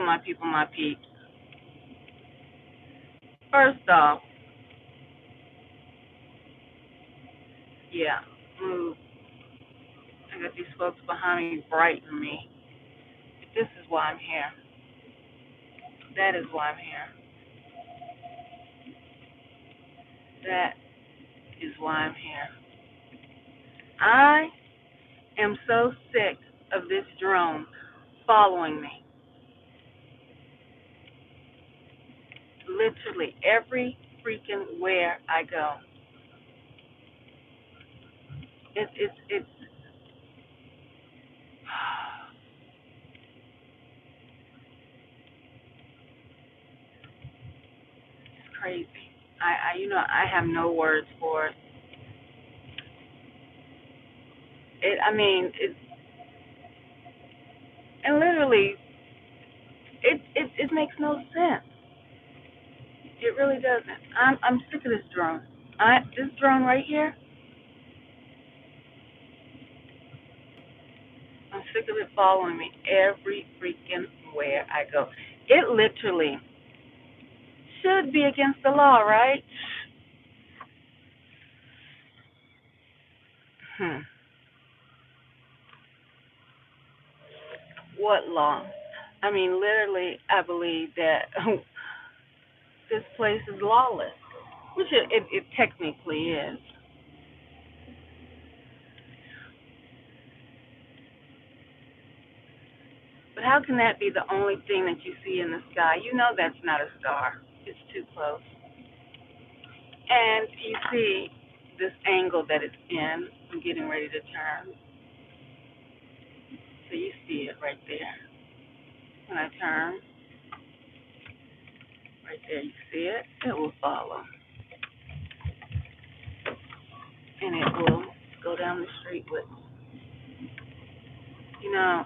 my people, my peeps. First off, yeah, move. I got these folks behind me brightening me. This is why I'm here. That is why I'm here. That is why I'm here. I am so sick of this drone following me. Literally every freaking where I go. It's it's crazy. I have no words for it. I mean, and literally, it makes no sense. It really doesn't. I'm sick of this drone. This drone right here. I'm sick of it following me every freaking where I go. It literally should be against the law, right? Hmm. What law? I mean, literally, I believe that this place is lawless, which it technically is. But how can that be the only thing that you see in the sky? You know that's not a star. It's too close. And you see this angle that it's in. I'm getting ready to turn. So you see it right there. When I turn, right there, you see it? It will follow. And it will go down the street with, you know,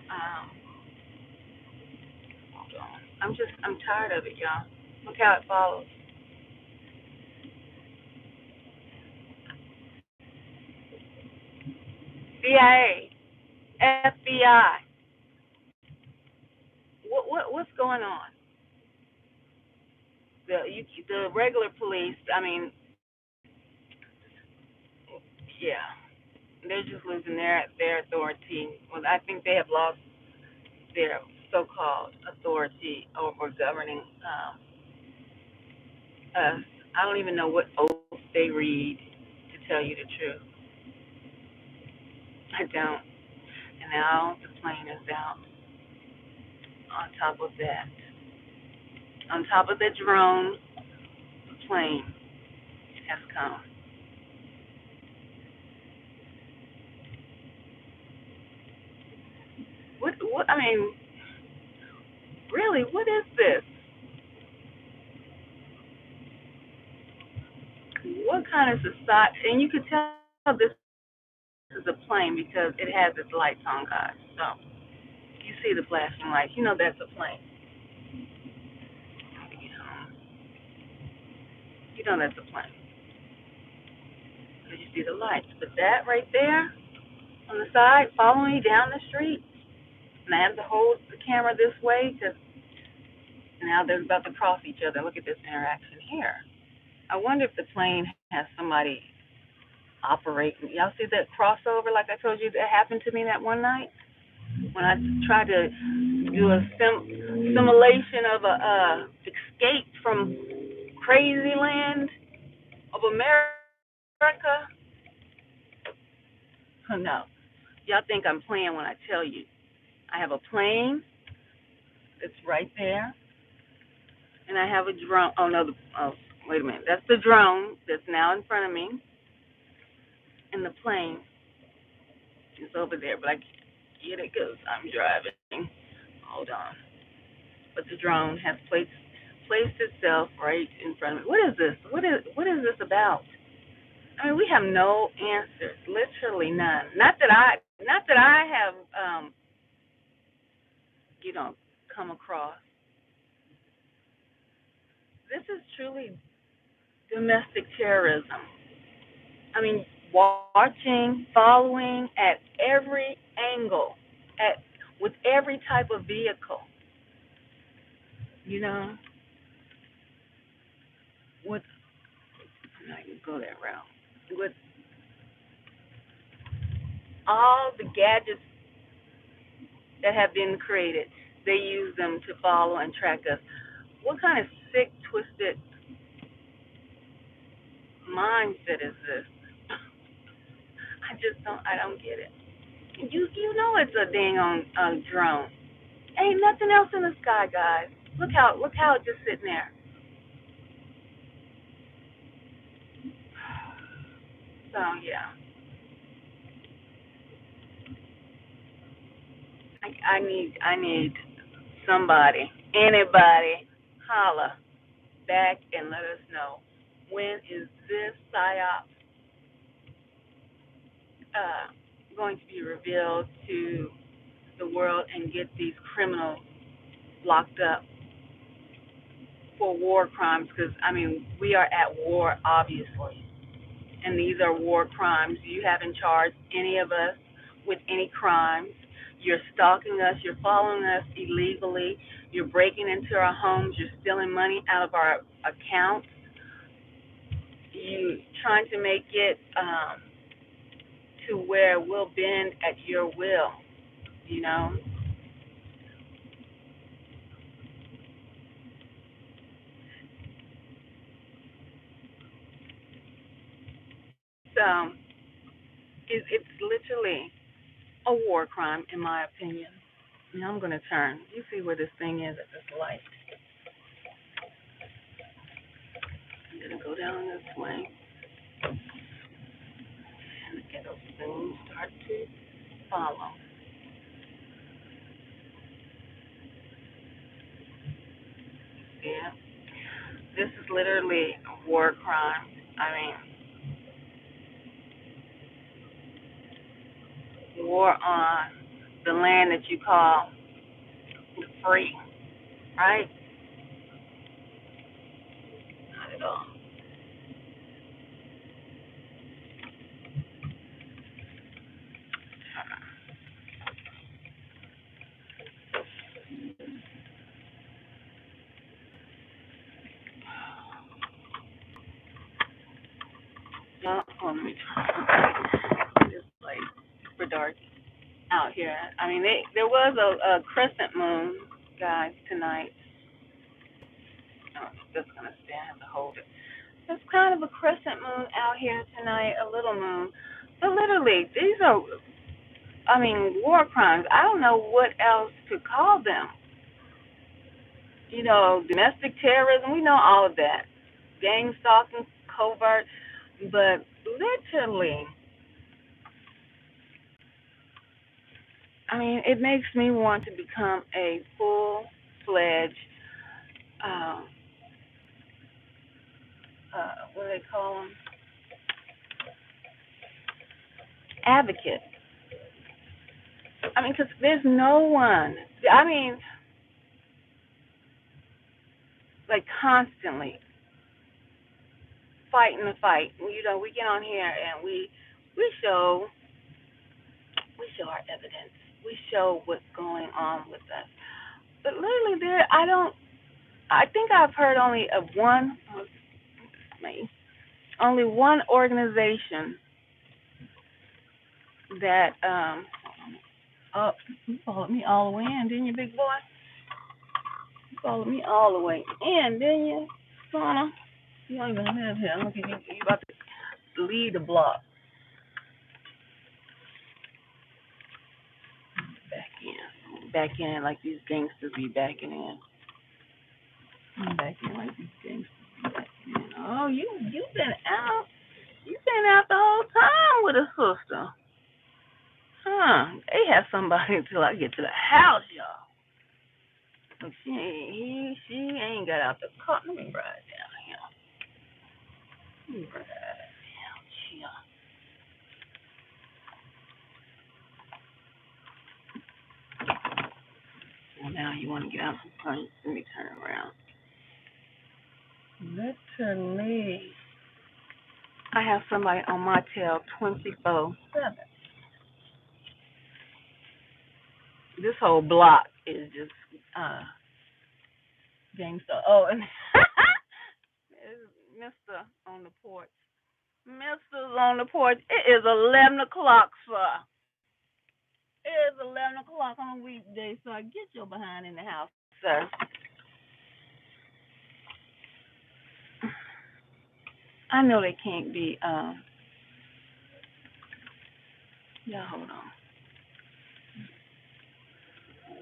hold on. I'm tired of it, y'all. Look how it follows. CIA, FBI. What's going on? The regular police. I mean, yeah, they're just losing their authority. Well, I think they have lost their so-called authority over governing us. I don't even know what oath they read, to tell you the truth. I don't. And now the plane is out. On top of that, on top of the drone, the plane has come. What? I mean, really, what is this? What kind of society? And you could tell this is a plane because it has its lights on, guys. So you see the flashing lights. You know that's a plane. You know that's a plane because you see the lights. But that right there on the side, following me down the street, and I have to hold the camera this way because now they're about to cross each other. Look at this interaction here. I wonder if the plane has somebody operating. Y'all see that crossover like I told you that happened to me that one night? When I tried to do a simulation of a escape from crazy land of America. Oh, no, y'all think I'm playing when I tell you I have a plane that's right there, and I have a drone. Oh no, wait a minute. That's the drone that's now in front of me, and the plane is over there. But I get it because I'm driving. Hold on. But the drone has placed itself right in front of me. What is this? What is this about? I mean, we have no answers, literally none. Not that I have you know come across. This is truly domestic terrorism. I mean, watching, following at every angle, at with every type of vehicle. You know, with I'm not gonna go that route. With all the gadgets that have been created, they use them to follow and track us. What kind of sick, twisted mindset is this? I don't get it. You know it's a dang on drone. Ain't nothing else in the sky, guys. Look how it's just sitting there. So yeah, I need somebody, anybody, holla back and let us know when is this psyop going to be revealed to the world and get these criminals locked up for war crimes? Because I mean, we are at war, obviously, and these are war crimes. You haven't charged any of us with any crimes. You're stalking us. You're following us illegally. You're breaking into our homes. You're stealing money out of our accounts. You trying to make it to where we'll bend at your will. You know. So it's literally a war crime, in my opinion. Now I'm going to turn. You see where this thing is at this light. I'm going to go down this way. And the ghetto soon start to follow. Yeah. This is literally a war crime. I mean, war on the land that you call free, right? Not at all. No, let me turn. It's like super dark out here. I mean, there was a crescent moon, guys, tonight. Oh, it's just gonna stay. I have to hold it. There's kind of a crescent moon out here tonight, a little moon. But literally, these are, I mean, war crimes. I don't know what else to call them. You know, domestic terrorism. We know all of that. Gang stalking, covert. But literally, I mean, it makes me want to become a full-fledged, um, what do they call them? Advocate. I mean, because there's no one. I mean, like constantly fighting the fight. You know, we get on here and we show we show our evidence. We show what's going on with us. But literally, there I don't. I think I've heard only of one. Me. Only one organization that. Oh, you followed me all the way in, didn't you, big boy? You followed me all the way in, didn't you, Sona? You don't even live here. Look at you. You about to leave the block. Back in. Back in like these gangsters be backing in. Back in like these gangsters be backing in. Oh, you been out. You been out the whole time with a sister. Huh. They have somebody until I get to the house, y'all. And she ain't got out the car. Let me ride down here. Let me ride down here. Well, now you want to get out the front. Let me turn around. Literally. I have somebody on my tail 24/7. This whole block is just James. Oh, and Mister on the porch. Mister's on the porch. It is 11 o'clock, sir. It is 11 o'clock on a weekday, sir. Get your behind in the house, sir. I know they can't be. Yeah, hold on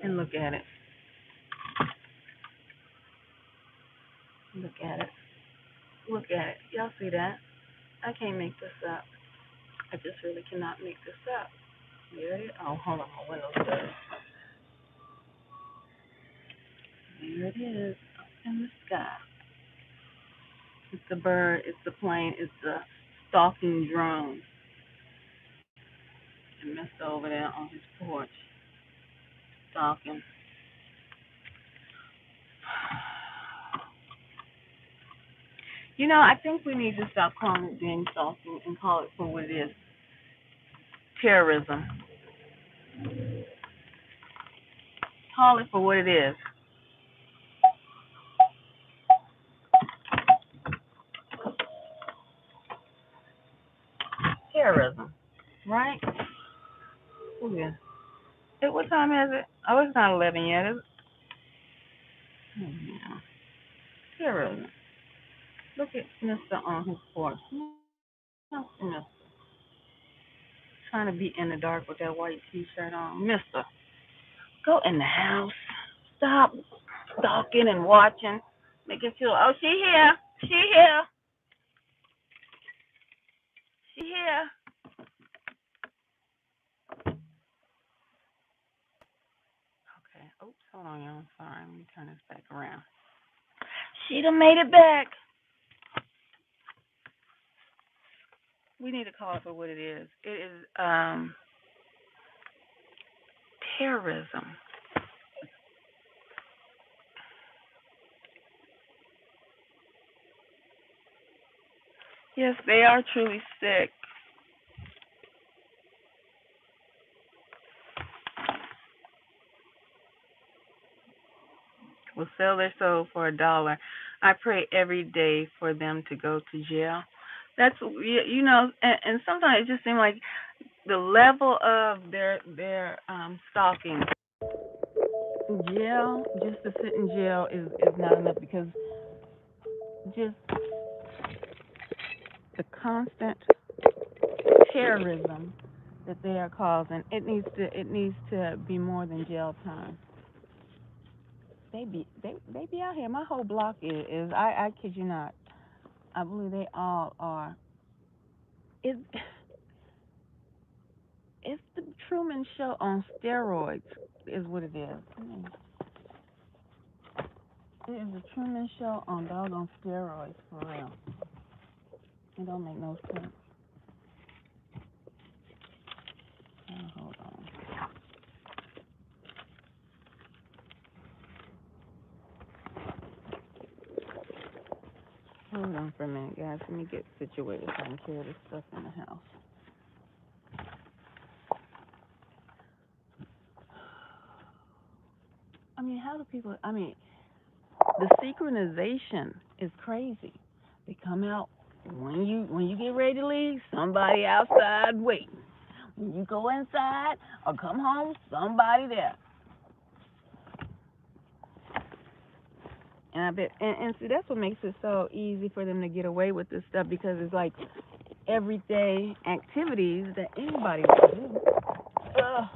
and look at it. Look at it. Look at it. Y'all see that? I can't make this up. I just really cannot make this up. There it is. Oh, hold on. My window's dirty. There it is. Up in the sky. It's the bird. It's the plane. It's the stalking drone. And Mister over there on his porch stalking. I think we need to stop calling it being stalking and call it for what it is. Terrorism. Call it for what it is. Terrorism. Right? Oh, yeah. Hey, what time is it? Oh, it's not 11 yet, is it? Oh, yeah. Terrorism. Look at Mister on his porch. Mister. Trying to be in the dark with that white t-shirt on. Mister, go in the house. Stop stalking and watching. Making sure. Oh, she here. She here. She here. Okay. Oops. Hold on, y'all. Sorry. Let me turn this back around. She done made it back. We need to call it for what it is. It is terrorism. Yes, they are truly sick. Will sell their soul for $1. I pray every day for them to go to jail. That's and sometimes it just seems like the level of their stalking. Jail, just to sit in jail is not enough because just the constant terrorism that they are causing, it needs to be more than jail time. They be out here. My whole block is I kid you not. I believe they all are. It it's the Truman Show on steroids, is what it is. It is the Truman Show on doggone steroids, for real. It don't make no sense. Oh, hold on. Hold on for a minute, guys. Let me get situated so I can carry this stuff in the house. I mean, how do people? I mean, the synchronization is crazy. They come out when you get ready to leave, somebody outside waiting. When you go inside or come home, somebody there. And I bet, and see, that's what makes it so easy for them to get away with this stuff because it's like everyday activities that anybody would do. Ugh.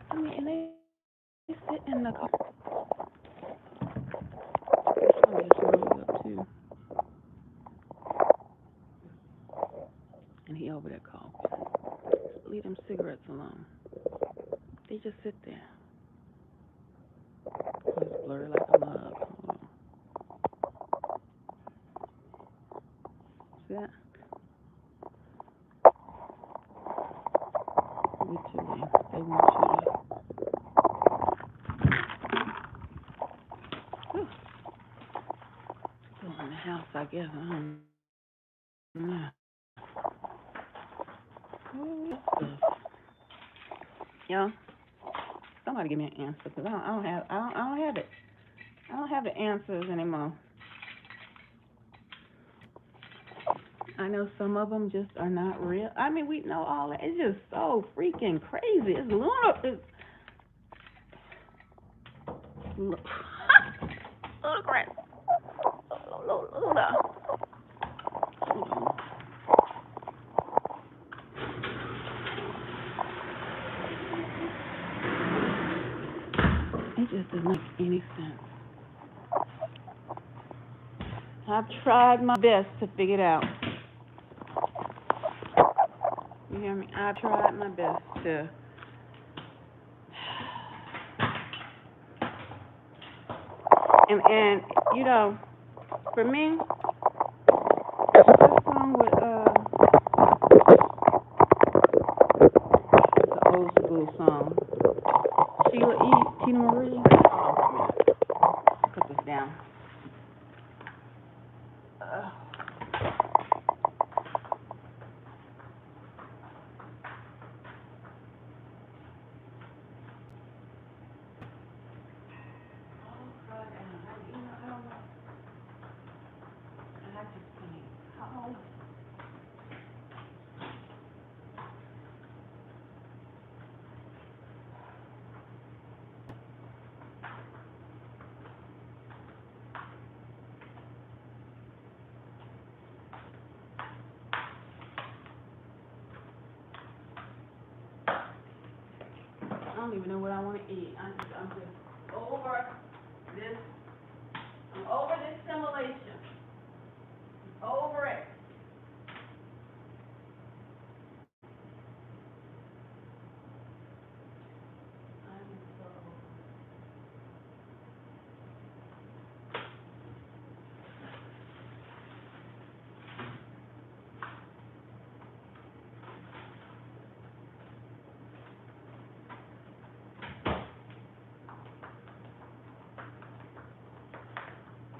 I mean, and they sit in the car. Some just rolled up too, and he over there coughing. Leave them cigarettes alone. They just sit there. Oh, it's blurry like a mug. Hold on. See that? Me too, man. They want you to. Whew. people in the house, I guess. I don't know. What is this? Yo, somebody give me an answer, because I don't have it. I don't have the answers anymore. I know some of them just are not real. I mean, we know all that. It's just so freaking crazy. It's lunar. It's ludicrous. Luda. It just doesn't make any sense. I've tried my best to figure it out. You hear me? I've tried my best to. And you know, for me, this song with it's an old school song. Sheila E. Tina Marie. Hold on a minute. Put this down. Uh, I don't even know what I want to eat. I'm just over this. I'm over this simulation. I'm over it.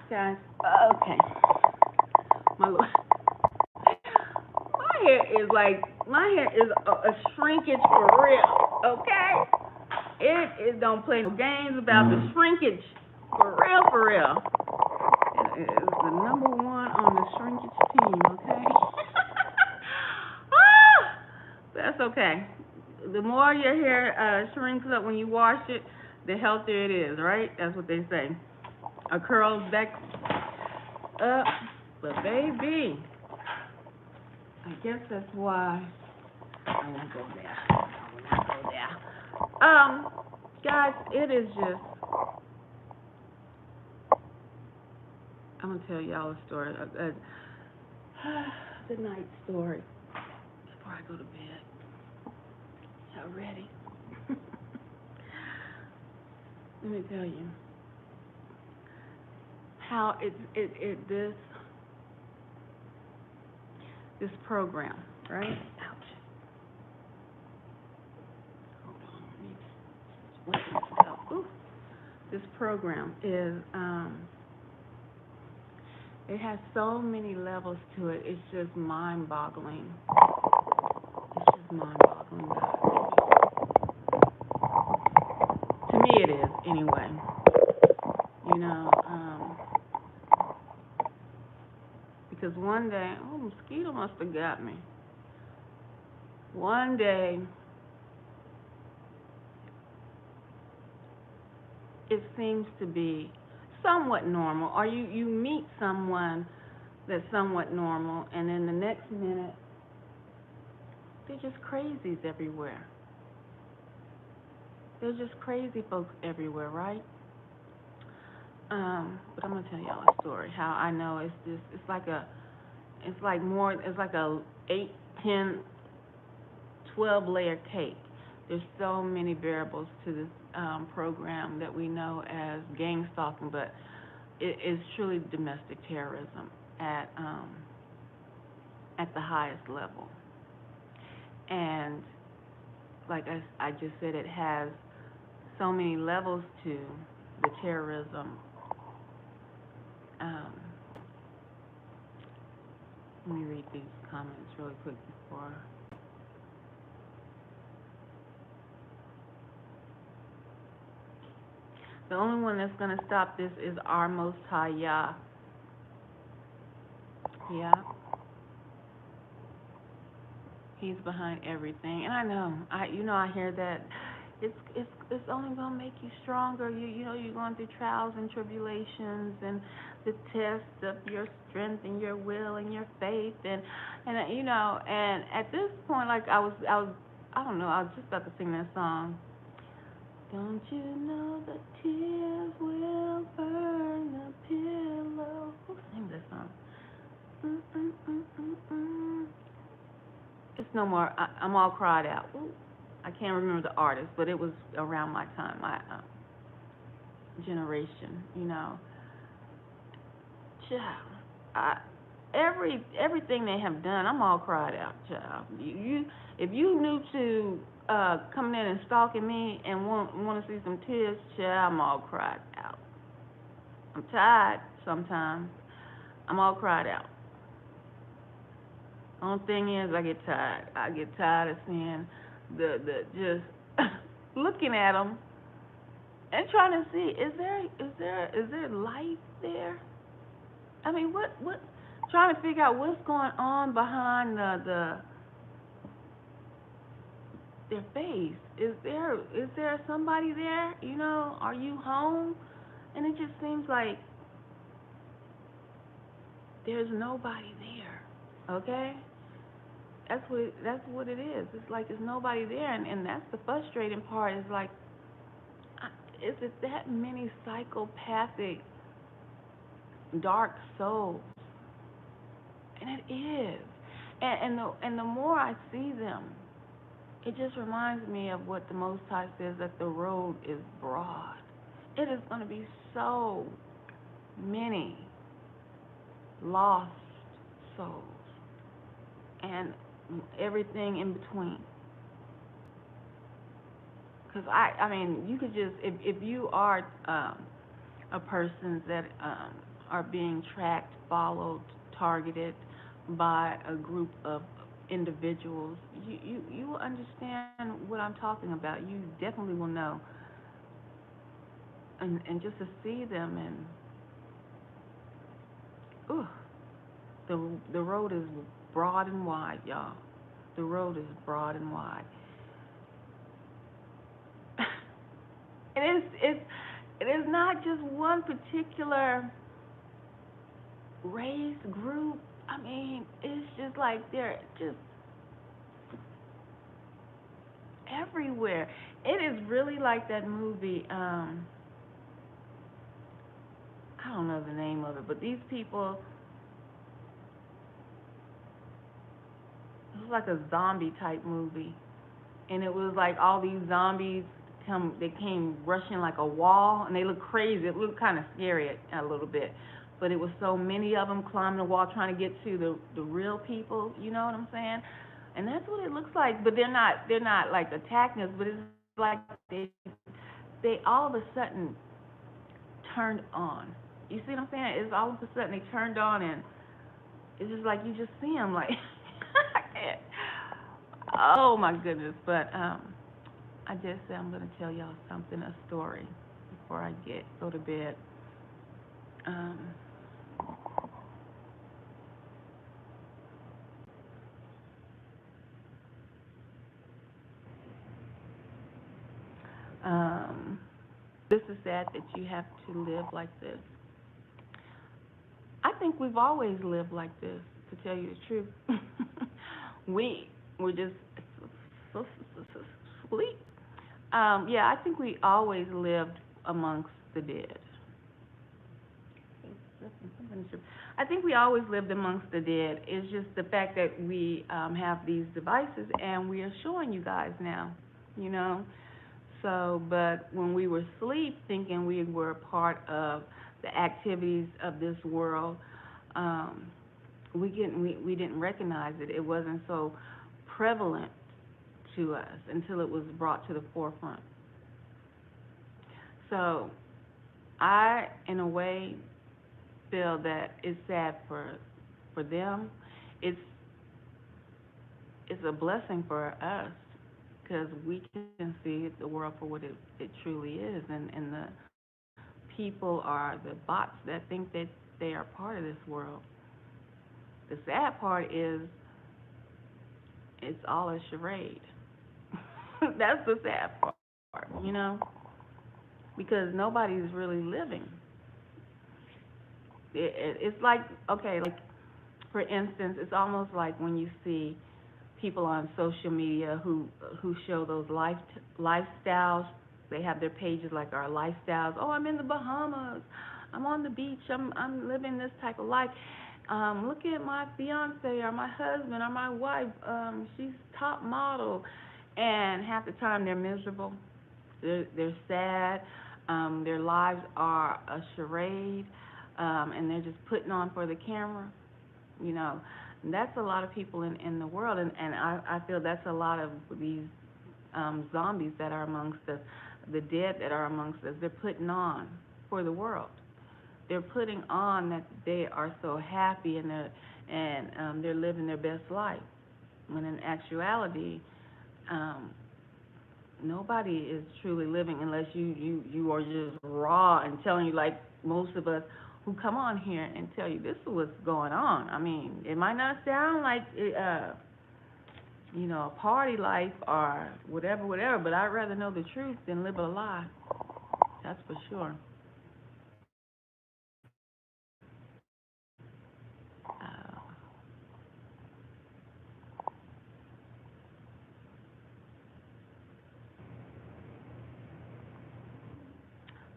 Guys, okay. My my hair is a shrinkage for real. Okay, it don't play no games about the shrinkage for real, for real. It is the number one on the shrinkage team. Okay. That's okay. The more your hair shrinks up when you wash it, the healthier it is, right? That's what they say. A curls back up, but baby, I guess that's why I won't go there. I will not go there. Guys, it is just. I'm gonna tell y'all a story. The night story before I go to bed. Y'all ready? Let me tell you how this program, right? Ouch. Hold on. Let me wake this up. Ooh. This program is it has so many levels to it. It's just mind-boggling. It's just mind-boggling, guys. To me, it is anyway. You know, because one day, oh, mosquito must have got me. One day, it seems to be somewhat normal, or you meet someone that's somewhat normal, and then the next minute, they're just crazies everywhere. They're just crazy folks everywhere, right? But I'm gonna tell y'all a story. How I know it's like a 8, 10, 12 layer cake. There's so many variables to this program that we know as gang stalking, but it is truly domestic terrorism at the highest level. And like I just said, it has so many levels to the terrorism. Um, Let me read these comments really quick before. The only one that's going to stop this is our Most High Yah. Yeah, He's behind everything. And I know, I hear that. It's only gonna make you stronger. You're going through trials and tribulations and the test of your strength and your will and your faith and at this point, like I don't know, I was just about to sing that song. Don't you know the tears will burn the pillow? Who sings that song? Mm-mm-mm-mm-mm. It's no more. I'm all cried out. Ooh, I can't remember the artist, but it was around my time, my generation. Child, I, everything they have done, I'm all cried out, child. If you knew to coming in and stalking me and want to see some tears, child, I'm all cried out. I'm tired sometimes. I'm all cried out. Only thing is, I get tired. I get tired of seeing the just looking at them and trying to see is there life there? I mean, what? Trying to figure out what's going on behind their face. Is there somebody there? Are you home? And it just seems like there's nobody there. Okay? That's what it is. It's like there's nobody there, and that's the frustrating part. Is like, is it that many psychopathic, dark souls? And it is. And the more I see them, it just reminds me of what the Most High says, that the road is broad. It is going to be so many lost souls and everything in between. Because I mean, you could just, if you are a person that are being tracked, followed, targeted by a group of individuals, you will understand what I'm talking about. You definitely will know, and just to see them ooh, the road is broad and wide, y'all. The road is broad and wide. It is not just one particular race group. I mean, it's just like they're just everywhere. It is really like that movie. I don't know the name of it, but these people. It was like a zombie type movie, and it was like all these zombies they came rushing like a wall, and they looked crazy. It looked kind of scary a little bit, but it was so many of them climbing the wall trying to get to the real people. You know what I'm saying? And that's what it looks like. But they're not like attacking us, but it's like they all of a sudden turned on. You see what I'm saying? It's all of a sudden they turned on, and it's just like you just see them like I can't. Oh my goodness! But I just said I'm gonna tell y'all something, a story, before I go to bed. Um, um, this is sad that you have to live like this. I think we've always lived like this, to tell you the truth. we were just so, so, so sleep. Yeah, I think we always lived amongst the dead. I think we always lived amongst the dead. It's just the fact that we have these devices and we are showing you guys now, you know. So, but when we were asleep, thinking we were a part of the activities of this world, um, we didn't recognize it. It wasn't so prevalent to us until it was brought to the forefront. So, in a way, feel that it's sad for them, it's it's a blessing for us because we can see the world for what it truly is, and the people are the bots that think that they are part of this world. The sad part is it's all a charade. That's the sad part, because nobody's really living. It's like, okay, like for instance, it's almost like when you see people on social media who show those lifestyles. They have their pages like our lifestyles. Oh, I'm in the Bahamas. I'm on the beach. I'm living this type of life. Look at my fiance or my husband or my wife. She's top model, and half the time they're miserable. They're sad. Their lives are a charade, and they're just putting on for the camera. You know, and that's a lot of people in the world, and I feel that's a lot of these zombies that are amongst us, the dead that are amongst us. They're putting on for the world. They're putting on that they are so happy and they're living their best life. When in actuality, um, nobody is truly living unless you are just raw and telling you, like most of us who come on here and tell you this is what's going on. I mean, it might not sound like a party life or whatever, but I'd rather know the truth than live a lie. That's for sure. Uh,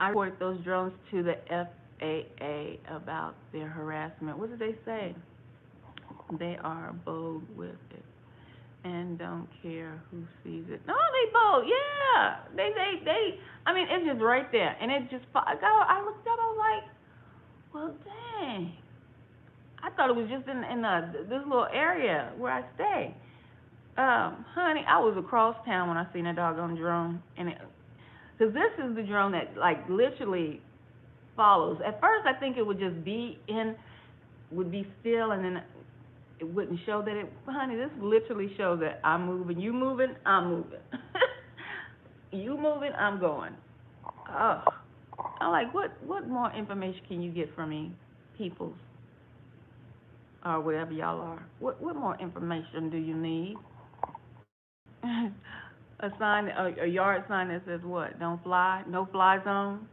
I report those drones to the FAA about their harassment. What did they say? They are bold with it and don't care who sees it. No, they bold. Yeah, they. I mean, it's just right there, and it just. I looked up. I was like, well, dang. I thought it was just in this little area where I stay. Honey, I was across town when I seen a doggone drone, and because this is the drone that like literally follows. At first, I think it would just would be still, and then it wouldn't show that it. Honey, this literally shows that I'm moving. You moving? I'm moving. You moving? I'm going. Oh, I'm like, what more information can you get from me, peoples, or whatever y'all are? What more information do you need? A sign, a yard sign that says what? Don't fly, no fly zone.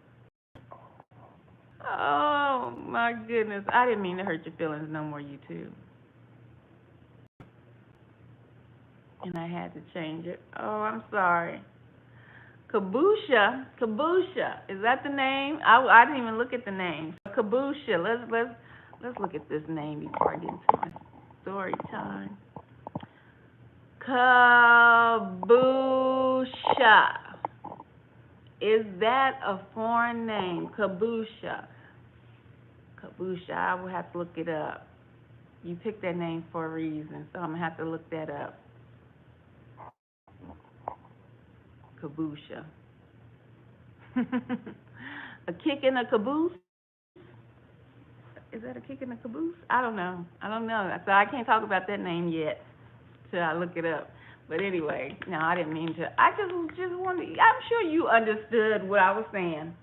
Oh my goodness, I didn't mean to hurt your feelings no more, you too. And I had to change it. Oh, I'm sorry. Kabusha. Is that the name? I didn't even look at the name. Kabusha. Let's look at this name before I get into my story time. Kabusha. Is that a foreign name? Kabusha. Kabusha. I will have to look it up. You picked that name for a reason, so I'm gonna have to look that up. Kabusha. A kick in a caboose? Is that a kick in the caboose? I don't know. So I can't talk about that name yet till I look it up. But anyway, no, I didn't mean to. I just wanted. I'm sure you understood what I was saying.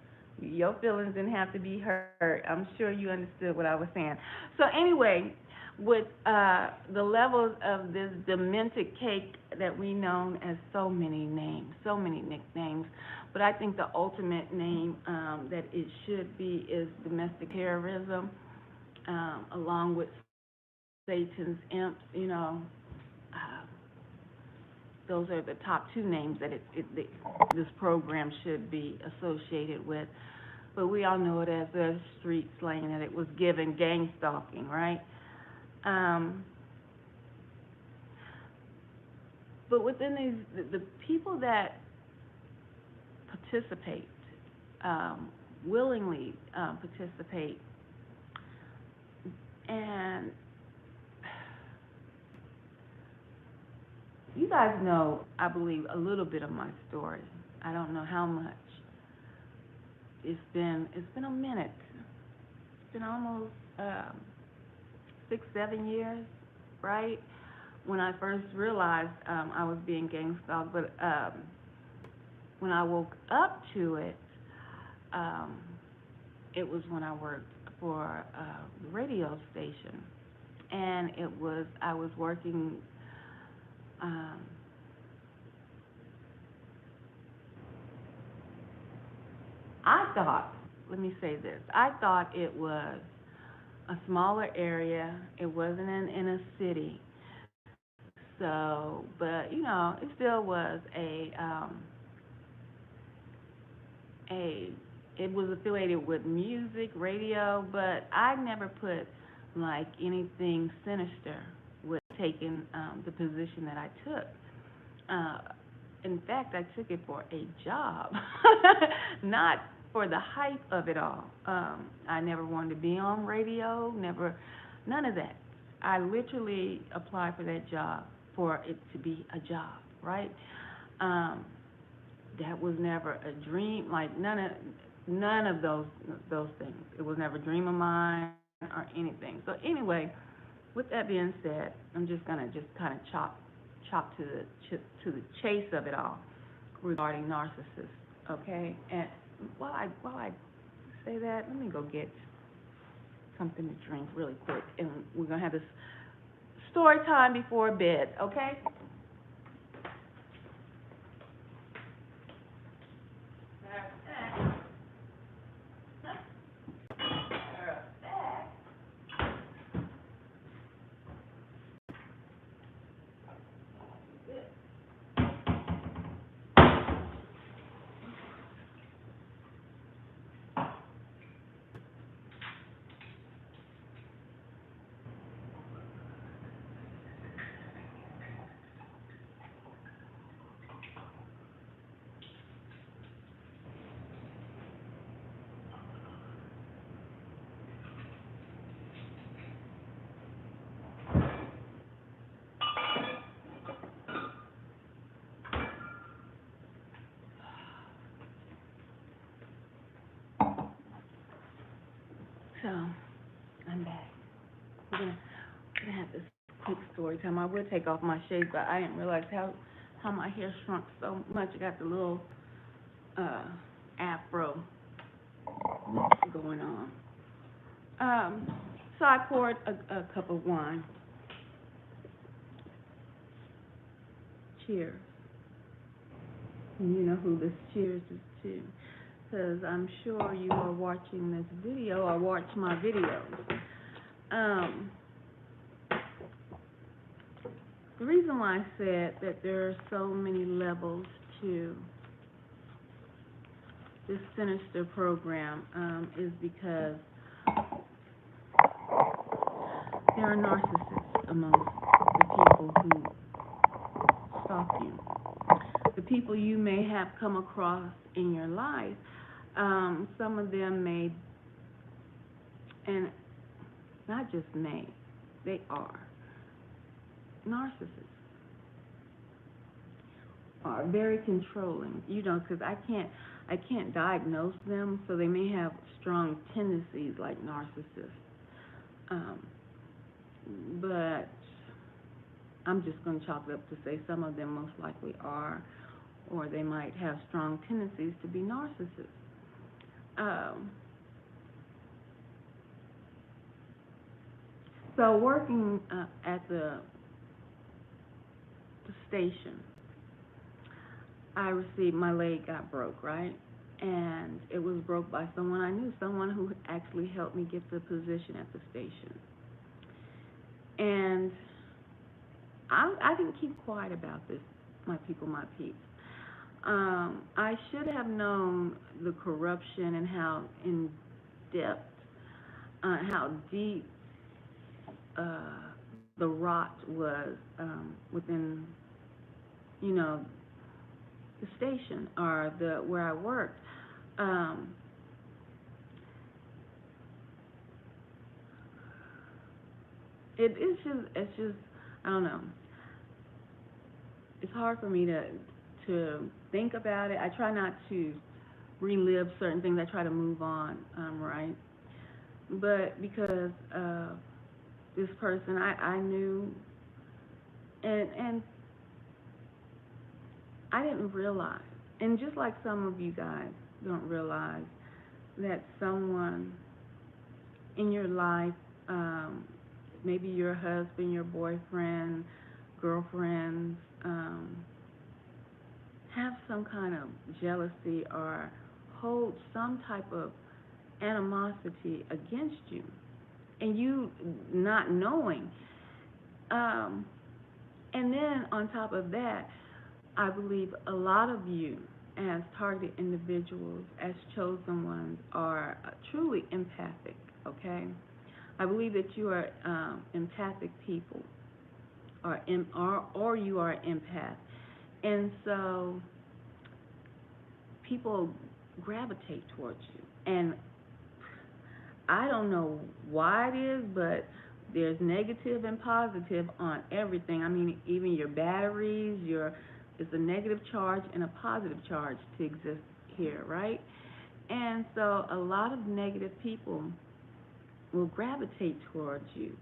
Your feelings didn't have to be hurt. I'm sure you understood what I was saying. So anyway, with the levels of this demented cake that we know as so many names, so many nicknames, but I think the ultimate name that it should be is domestic terrorism, along with Satan's imps. Uh, those are the top two names that this program should be associated with. But we all know it as a street slang that it was given, gang stalking, right? Um, but within the people that participate, willingly participate, and you guys know, I believe, a little bit of my story. I don't know how much. It's been a minute. It's been almost 6, 7 years. right? When I first realized I was being gang stalked, but when I woke up to it, um, it was when I worked for a radio station, and I was working. Um, I thought, let me say this, I thought it was a smaller area. It wasn't in a city. So, but it still was a it was affiliated with music, radio, but I never put like anything sinister with taking the position that I took. Uh, in fact, I took it for a job, not for the hype of it all. I never wanted to be on radio, never, none of that. I literally applied for that job for it to be a job, right? Um, that was never a dream, like none of those things. It was never a dream of mine or anything. So anyway, with that being said, I'm just gonna just kind of chop to the chase of it all regarding narcissists. Okay, and while I say that, let me go get something to drink really quick, and we're gonna have this story time before bed. Okay. So I'm back. We're gonna have this quick story time. I will take off my shades, but I didn't realize how my hair shrunk so much. I got the little uh afro going on. Um, so I poured a cup of wine. Cheers. And you know who this cheers is to, because I'm sure you are watching this video or watch my videos. Um, the reason why I said that there are so many levels to this sinister program is because there are narcissists amongst the people who stalk you. The people you may have come across in your life, some of them may, and not just may, they are narcissists, are very controlling. Because I can't diagnose them, so they may have strong tendencies like narcissists. Um, but I'm just going to chalk it up to say some of them most likely are, or they might have strong tendencies to be narcissists. Um, so working at the station, I received, my leg got broke, right? And it was broke by someone I knew, someone who actually helped me get the position at the station. And I didn't keep quiet about this, my people, my peeps. I should have known the corruption and how in depth, how deep the rot was within, you know, the station or the where I worked. Um, it's just I don't know. It's hard for me to think about it. I try not to relive certain things. I try to move on, right? But because this person I knew, and I didn't realize, and just like some of you guys don't realize that someone in your life, um, maybe your husband, your boyfriend, girlfriends, have some kind of jealousy or hold some type of animosity against you, and you not knowing. Um, and then on top of that, I believe a lot of you, as targeted individuals, as chosen ones, are truly empathic. Okay, I believe that you are empathic people, or you are empath, and so people gravitate towards you. And I don't know why it is, but there's negative and positive on everything. I mean, even your batteries, your it's a negative charge and a positive charge to exist here, right? And so a lot of negative people will gravitate towards you.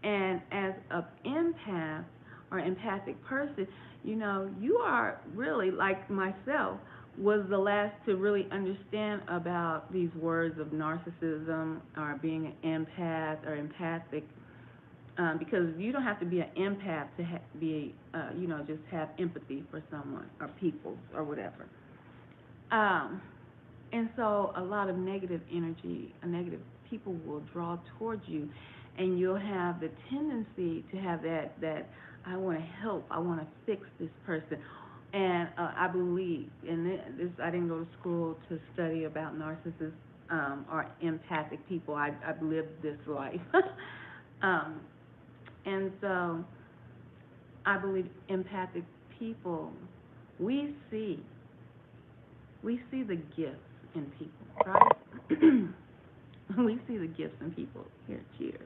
And as an empath or empathic person, you are really like myself was the last to really understand about these words of narcissism or being an empath or empathic, because you don't have to be an empath to be, just have empathy for someone or people or whatever. Um, and so a lot of negative energy, negative people will draw towards you, and you'll have the tendency to have that I want to help, I want to fix this person. And I believe, and this I didn't go to school to study about narcissists or empathic people. I've lived this life. um, and so I believe empathic people, we see we see the gifts in people, right? We see the gifts in people. Here, cheers.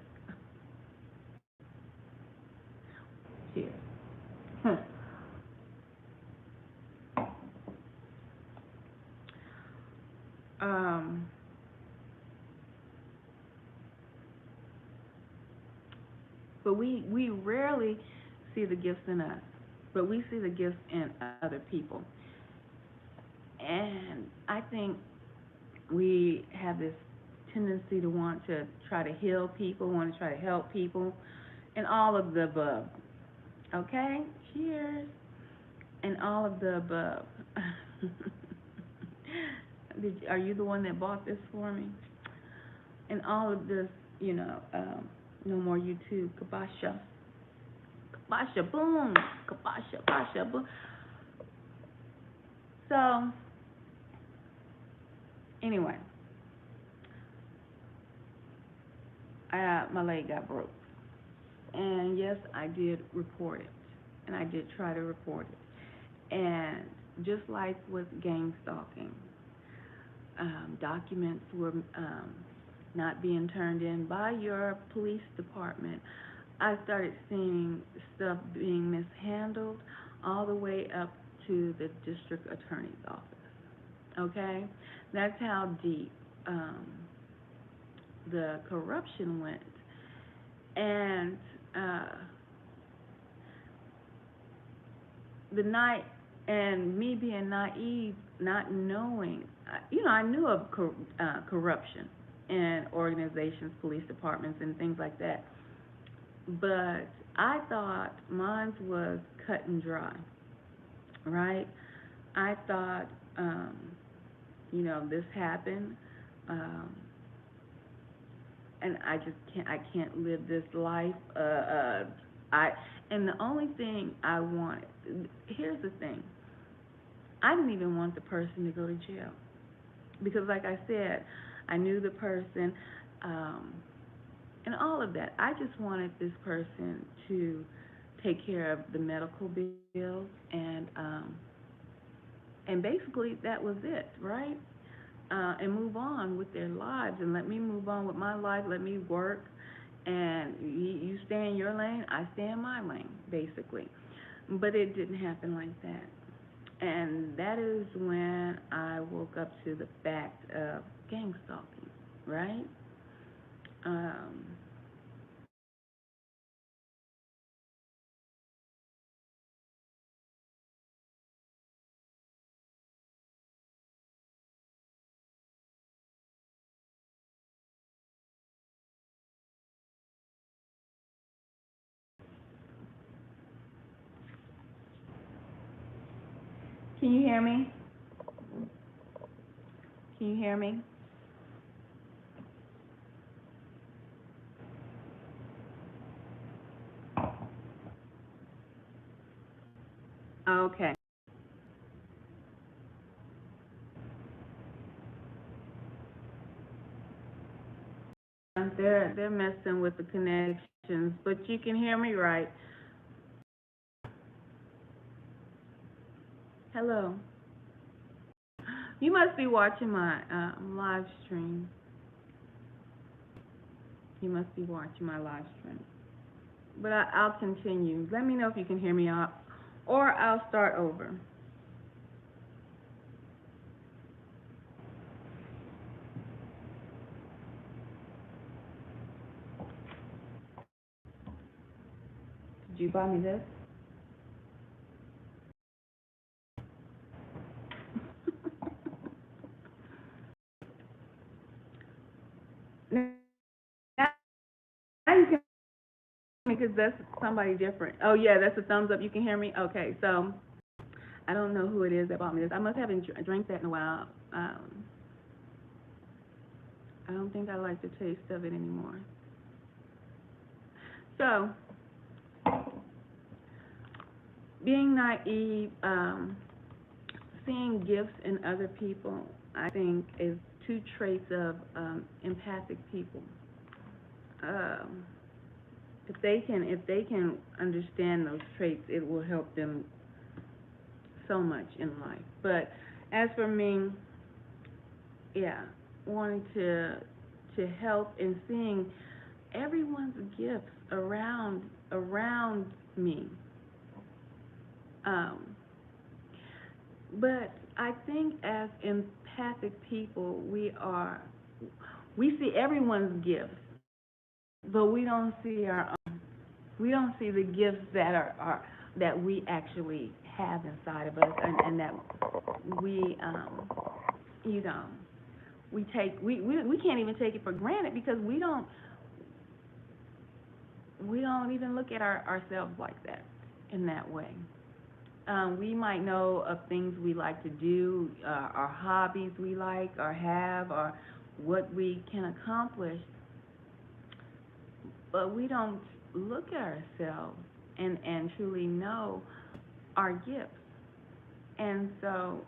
Cheers. um, but we rarely see the gifts in us, but we see the gifts in other people. And I think we have this tendency to want to try to heal people, want to try to help people, and all of the above. Okay? Cheers. And all of the above. Are you the one that bought this for me? And all of this, no more YouTube, kabasha, kabasha, boom, kabasha, basha, boom. So, anyway, my leg got broke. And yes, I did report it. And I did try to report it. And just like with gang stalking, documents were not being turned in by your police department. I started seeing stuff being mishandled all the way up to the district attorney's office. Okay? That's how deep the corruption went. And uh, the night, and me being naive, not knowing, I knew of corruption in organizations, police departments, and things like that. But I thought mine was cut and dry, right? I thought, this happened, um, and I can't live this life. I, and the only thing I wanted, here's the thing, I didn't even want the person to go to jail because, like I said, I knew the person, um, and all of that. I just wanted this person to take care of the medical bills, and basically that was it, right? And move on with their lives, and let me move on with my life. Let me work, and you stay in your lane, I stay in my lane, basically. But it didn't happen like that. And that is when I woke up to the fact of gang stalking, right? Um, Can you hear me? Can you hear me? Okay. They're messing with the connections, but you can hear me right. Hello. You must be watching my live stream. You must be watching my live stream. But I'll continue. Let me know if you can hear me out, or I'll start over. Did you buy me this? Now you can, because that's somebody different. Oh yeah, that's a thumbs up. You can hear me? Okay, so I don't know who it is that bought me this. I must haven't drank that in a while. I don't think I like the taste of it anymore. So, being naive, seeing gifts in other people, I think is two traits of empathic people. Um, if they can understand those traits, it will help them so much in life. But as for me, yeah, wanting to help and seeing everyone's gifts around me. But I think as empathic people, we see everyone's gifts, but we don't see our own. We don't see the gifts that are that we actually have inside of us, and that we you know we can't even take it for granted because we don't even look at ourselves like that in that way. We might know of things we like to do, our hobbies we like or have, or what we can accomplish, but we don't look at ourselves and truly know our gifts. And so,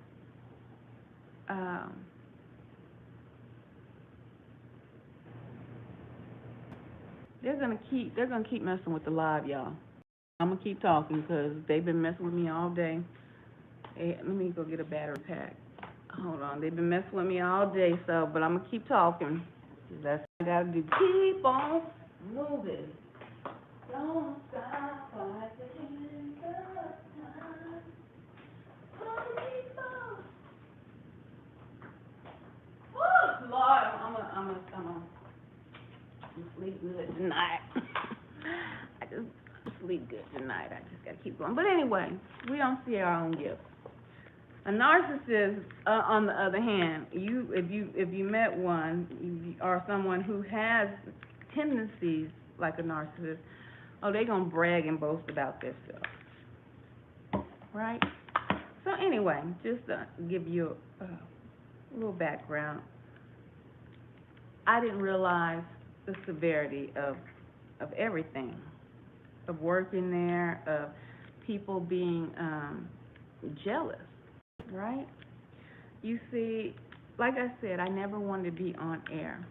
um, they're gonna keep messing with the live, y'all. I'm gonna keep talking because they've been messing with me all day. Hey, let me go get a battery pack. Hold on, they've been messing with me all day, so, but I'm gonna keep talking. That's what I gotta do. Keep on moving. Don't stop fighting the time. Oh, Lord, I'm sleep good tonight. I just sleep good tonight. I just gotta keep going. But anyway, we don't see our own gifts. A narcissist, on the other hand, if you met one or someone who has tendencies like a narcissist, oh, they gonna brag and boast about themselves, right? So anyway, just to give you a little background, I didn't realize the severity of everything, of working there, of people being jealous, right? You see, like I said, I never wanted to be on air.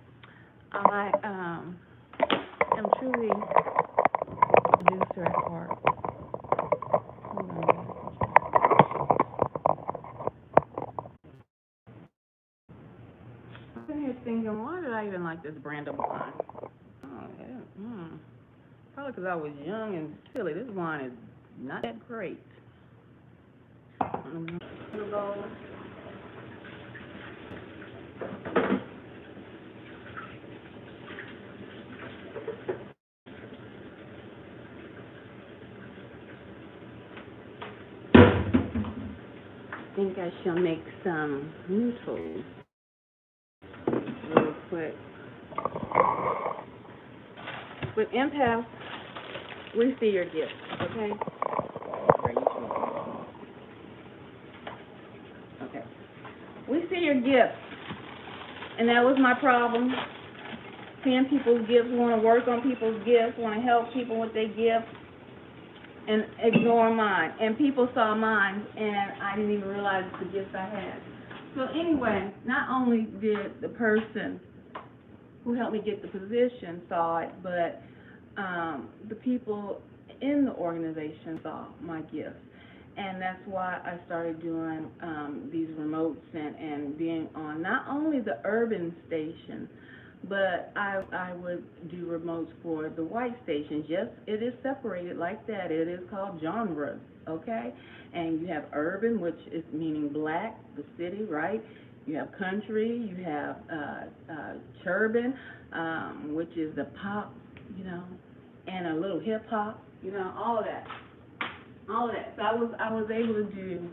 I am truly a producer at heart. Hold on. I'm sitting here thinking, why did I even like this brand of wine? Oh, yeah. Probably because I was young and silly. This wine is not that great. I think I shall make some noodles real quick. With empaths, we see your gifts, okay? your gifts. And that was my problem. Seeing people's gifts, want to work on people's gifts, want to help people with their gifts, and ignore mine. And people saw mine, and I didn't even realize the gifts I had. So anyway, not only did the person who helped me get the position saw it, but the people in the organization saw my gifts. And that's why I started doing these remotes and being on not only the urban station, but I would do remotes for the white stations. Yes, it is separated like that. It is called genres, okay? And you have urban, which is meaning black, the city, right? You have country, you have urban, which is the pop, you know, and a little hip hop, you know, all of that. All of that. So I was able to do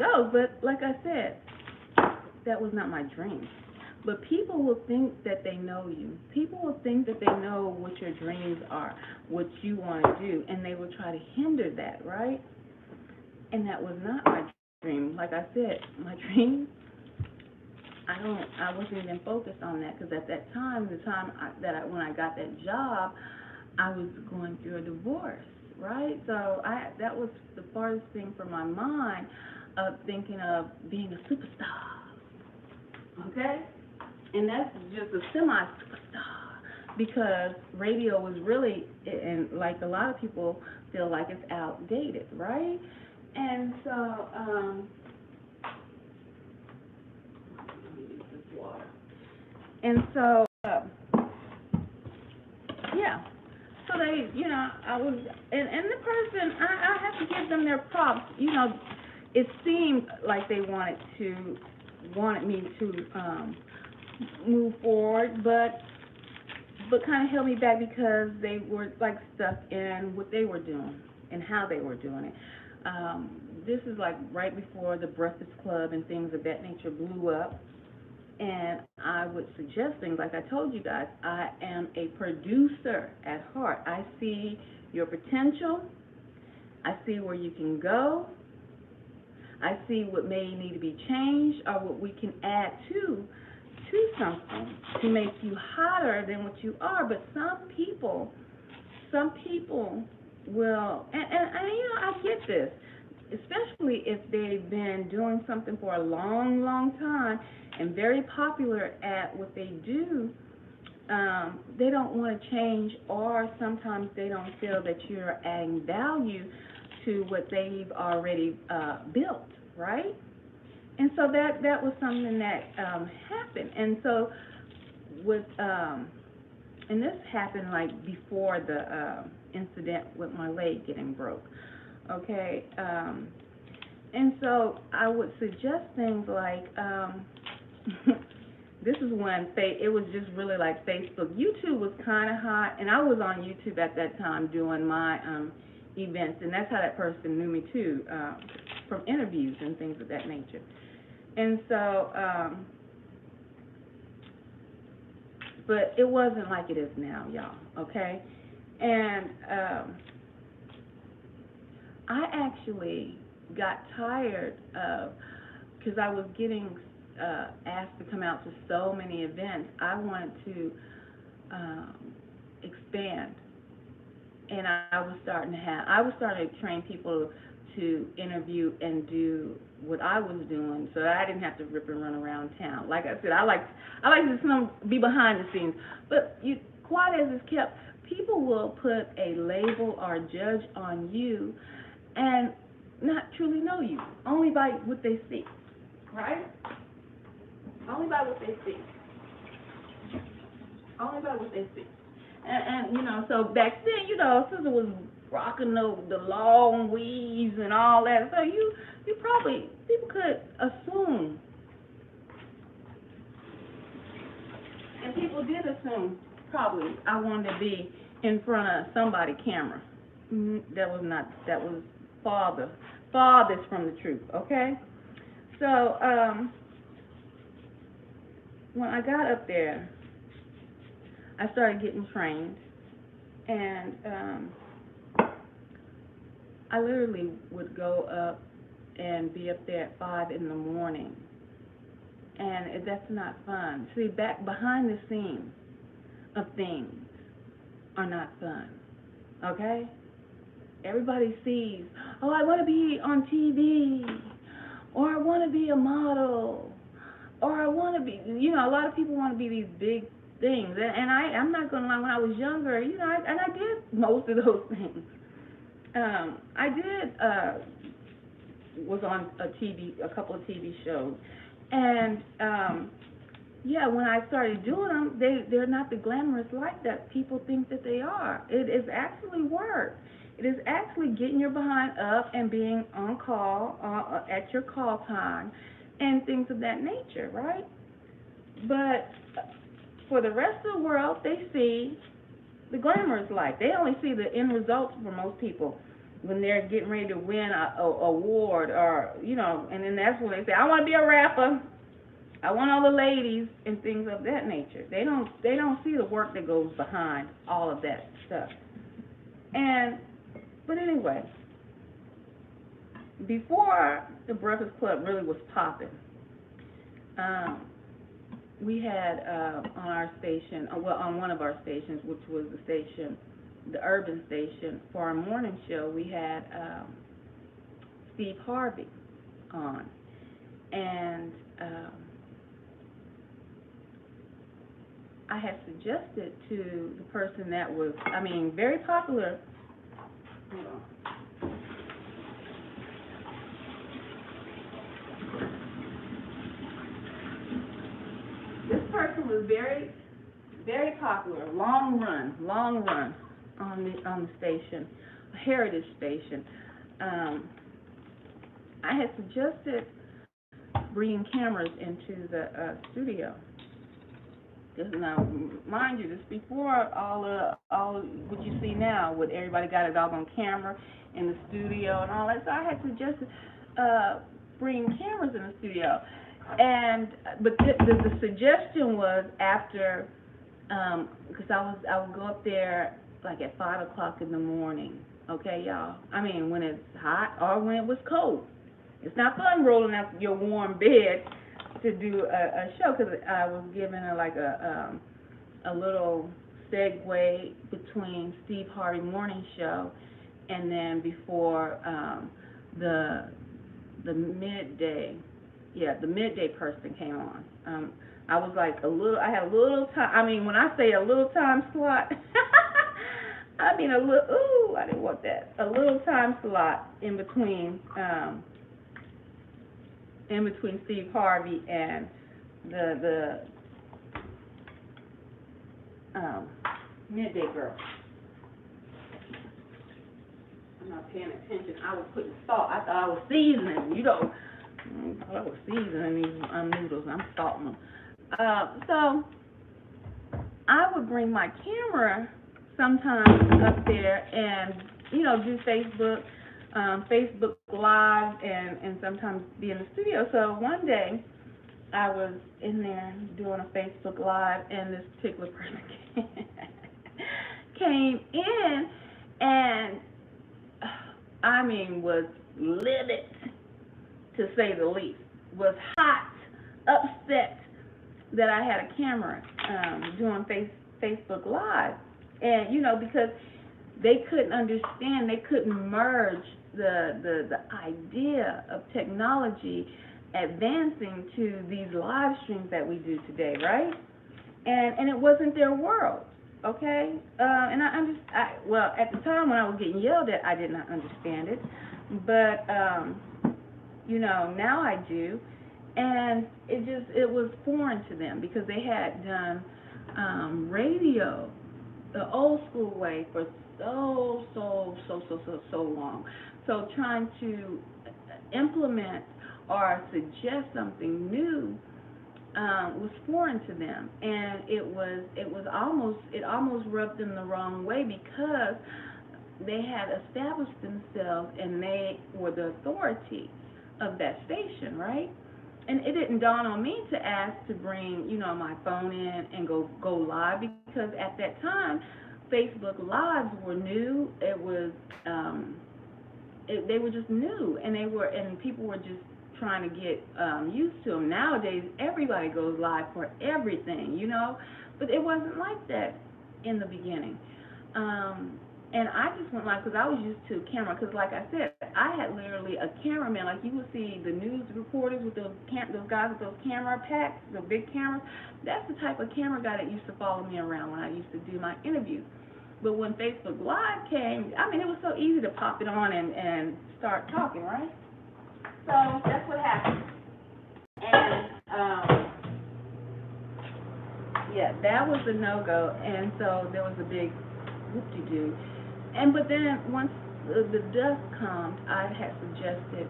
those, but like I said, that was not my dream. But people will think that they know you. People will think that they know what your dreams are, what you want to do, and they will try to hinder that, right? And that was not my dream. Like I said, my dream, I wasn't even focused on that, because at that time, when I got that job, I was going through a divorce, right? So that was the farthest thing from my mind of thinking of being a superstar, okay? And that's just a semi-superstar, because radio was really, and like a lot of people feel like it's outdated, right? And so, let me use this water. And so, yeah. So they, you know, I was, and the person, I have to give them their props. You know, it seemed like they wanted me to move forward, but kind of held me back because they were like stuck in what they were doing and how they were doing it. This is like right before the Breakfast Club and things of that nature blew up. And I would suggest things like I told you guys, I am a producer at heart. I see your potential. I see where you can go. I see what may need to be changed or what we can add to something to make you hotter than what you are. But some people will, and you know, I get this, especially if they've been doing something for a long, long time and very popular at what they do. They don't want to change, or sometimes they don't feel that you're adding value to what they've already built, right? And so that was something that happened. And so with and this happened like before the incident with my leg getting broke, okay? And so I would suggest things like, this is when it was just really like Facebook. YouTube was kind of hot, and I was on YouTube at that time doing my events, and that's how that person knew me too, from interviews and things of that nature. And so, but it wasn't like it is now, y'all, okay? And I actually got tired of, because I was getting asked to come out to so many events. I wanted to expand, and I was starting to train people to interview and do what I was doing, so that I didn't have to rip and run around town. Like I said, I like to be behind the scenes. But quiet as it's kept, people will put a label or judge on you and not truly know you, only by what they see, right? Only by what they see. Only by what they see. And you know, so back then, you know, Sister was rocking the long weaves and all that. So you probably, people could assume, and people did assume probably I wanted to be in front of somebody's camera. That was farthest from the truth, okay? So when I got up there, I started getting trained, and I literally would go up and be up there at 5 in the morning and that's not fun. See, back behind the scenes of things are not fun. Okay? Everybody sees, oh, I want to be on TV, or I want to be a model, or I want to be, a lot of people want to be these big things. I'm not going to lie, when I was younger, I did most of those things. I did, was on a couple of TV shows. And, yeah, when I started doing them, they're not the glamorous life that people think that they are. It is actually work. It is actually getting your behind up and being on call at your call time and things of that nature, right? But for the rest of the world, they see the glamorous life. They only see the end results for most people when they're getting ready to win a award, or and then that's when they say, I want to be a rapper. I want all the ladies and things of that nature. They don't see the work that goes behind all of that stuff. But anyway, before the Breakfast Club really was popping, we had on our station, on one of our stations, which was the urban station, for our morning show, we had Steve Harvey on, and I had suggested to the person that was, very popular. Hold on. This person was very, very popular, long run on the station, a heritage station. I had suggested bringing cameras into the studio. Now, mind you, this before all what you see now, with everybody got a doggone camera in the studio and all that. So I had suggested bringing cameras in the studio, but the suggestion was after, because I would go up there like at 5 o'clock in the morning. Okay, y'all. When it's hot or when it was cold. It's not fun rolling out your warm bed to do a show, because I was given a little segue between Steve Harvey morning show and then before the midday, the midday person came on. I was like I had a little time. When I say a little time slot, I didn't want that. A little time slot in between Steve Harvey and the midday girl. I'm not paying attention. I was putting salt. I thought I was seasoning. I thought I was seasoning these noodles. I'm salting them. So I would bring my camera sometimes up there and do Facebook Live and sometimes be in the studio. So one day I was in there doing a Facebook Live, and this particular person came in and was livid, to say the least. Was hot, upset that I had a camera doing Facebook Live, and because they couldn't understand, they couldn't merge the idea of technology advancing to these live streams that we do today, right? And it wasn't their world, okay? And at the time when I was getting yelled at, I did not understand it, but now I do, and it was foreign to them because they had done radio the old school way for so long. So trying to implement or suggest something new was foreign to them, and it almost rubbed them the wrong way, because they had established themselves and they were the authority of that station, right? And it didn't dawn on me to ask to bring, my phone in and go live, because at that time, Facebook Lives were new. It was, they were just new, and people were just trying to get used to them. Nowadays, everybody goes live for everything, you know, but it wasn't like that in the beginning. And I just went live because I was used to camera. Because, like I said, I had literally a cameraman. Like you would see the news reporters with those guys with those camera packs, the big cameras. That's the type of camera guy that used to follow me around when I used to do my interviews. But when Facebook Live came, I mean, it was so easy to pop it on and start talking, right? So that's what happened. And yeah, that was a no-go. And so there was a big whoop-de-doo. But then once the dust calmed, I had suggested,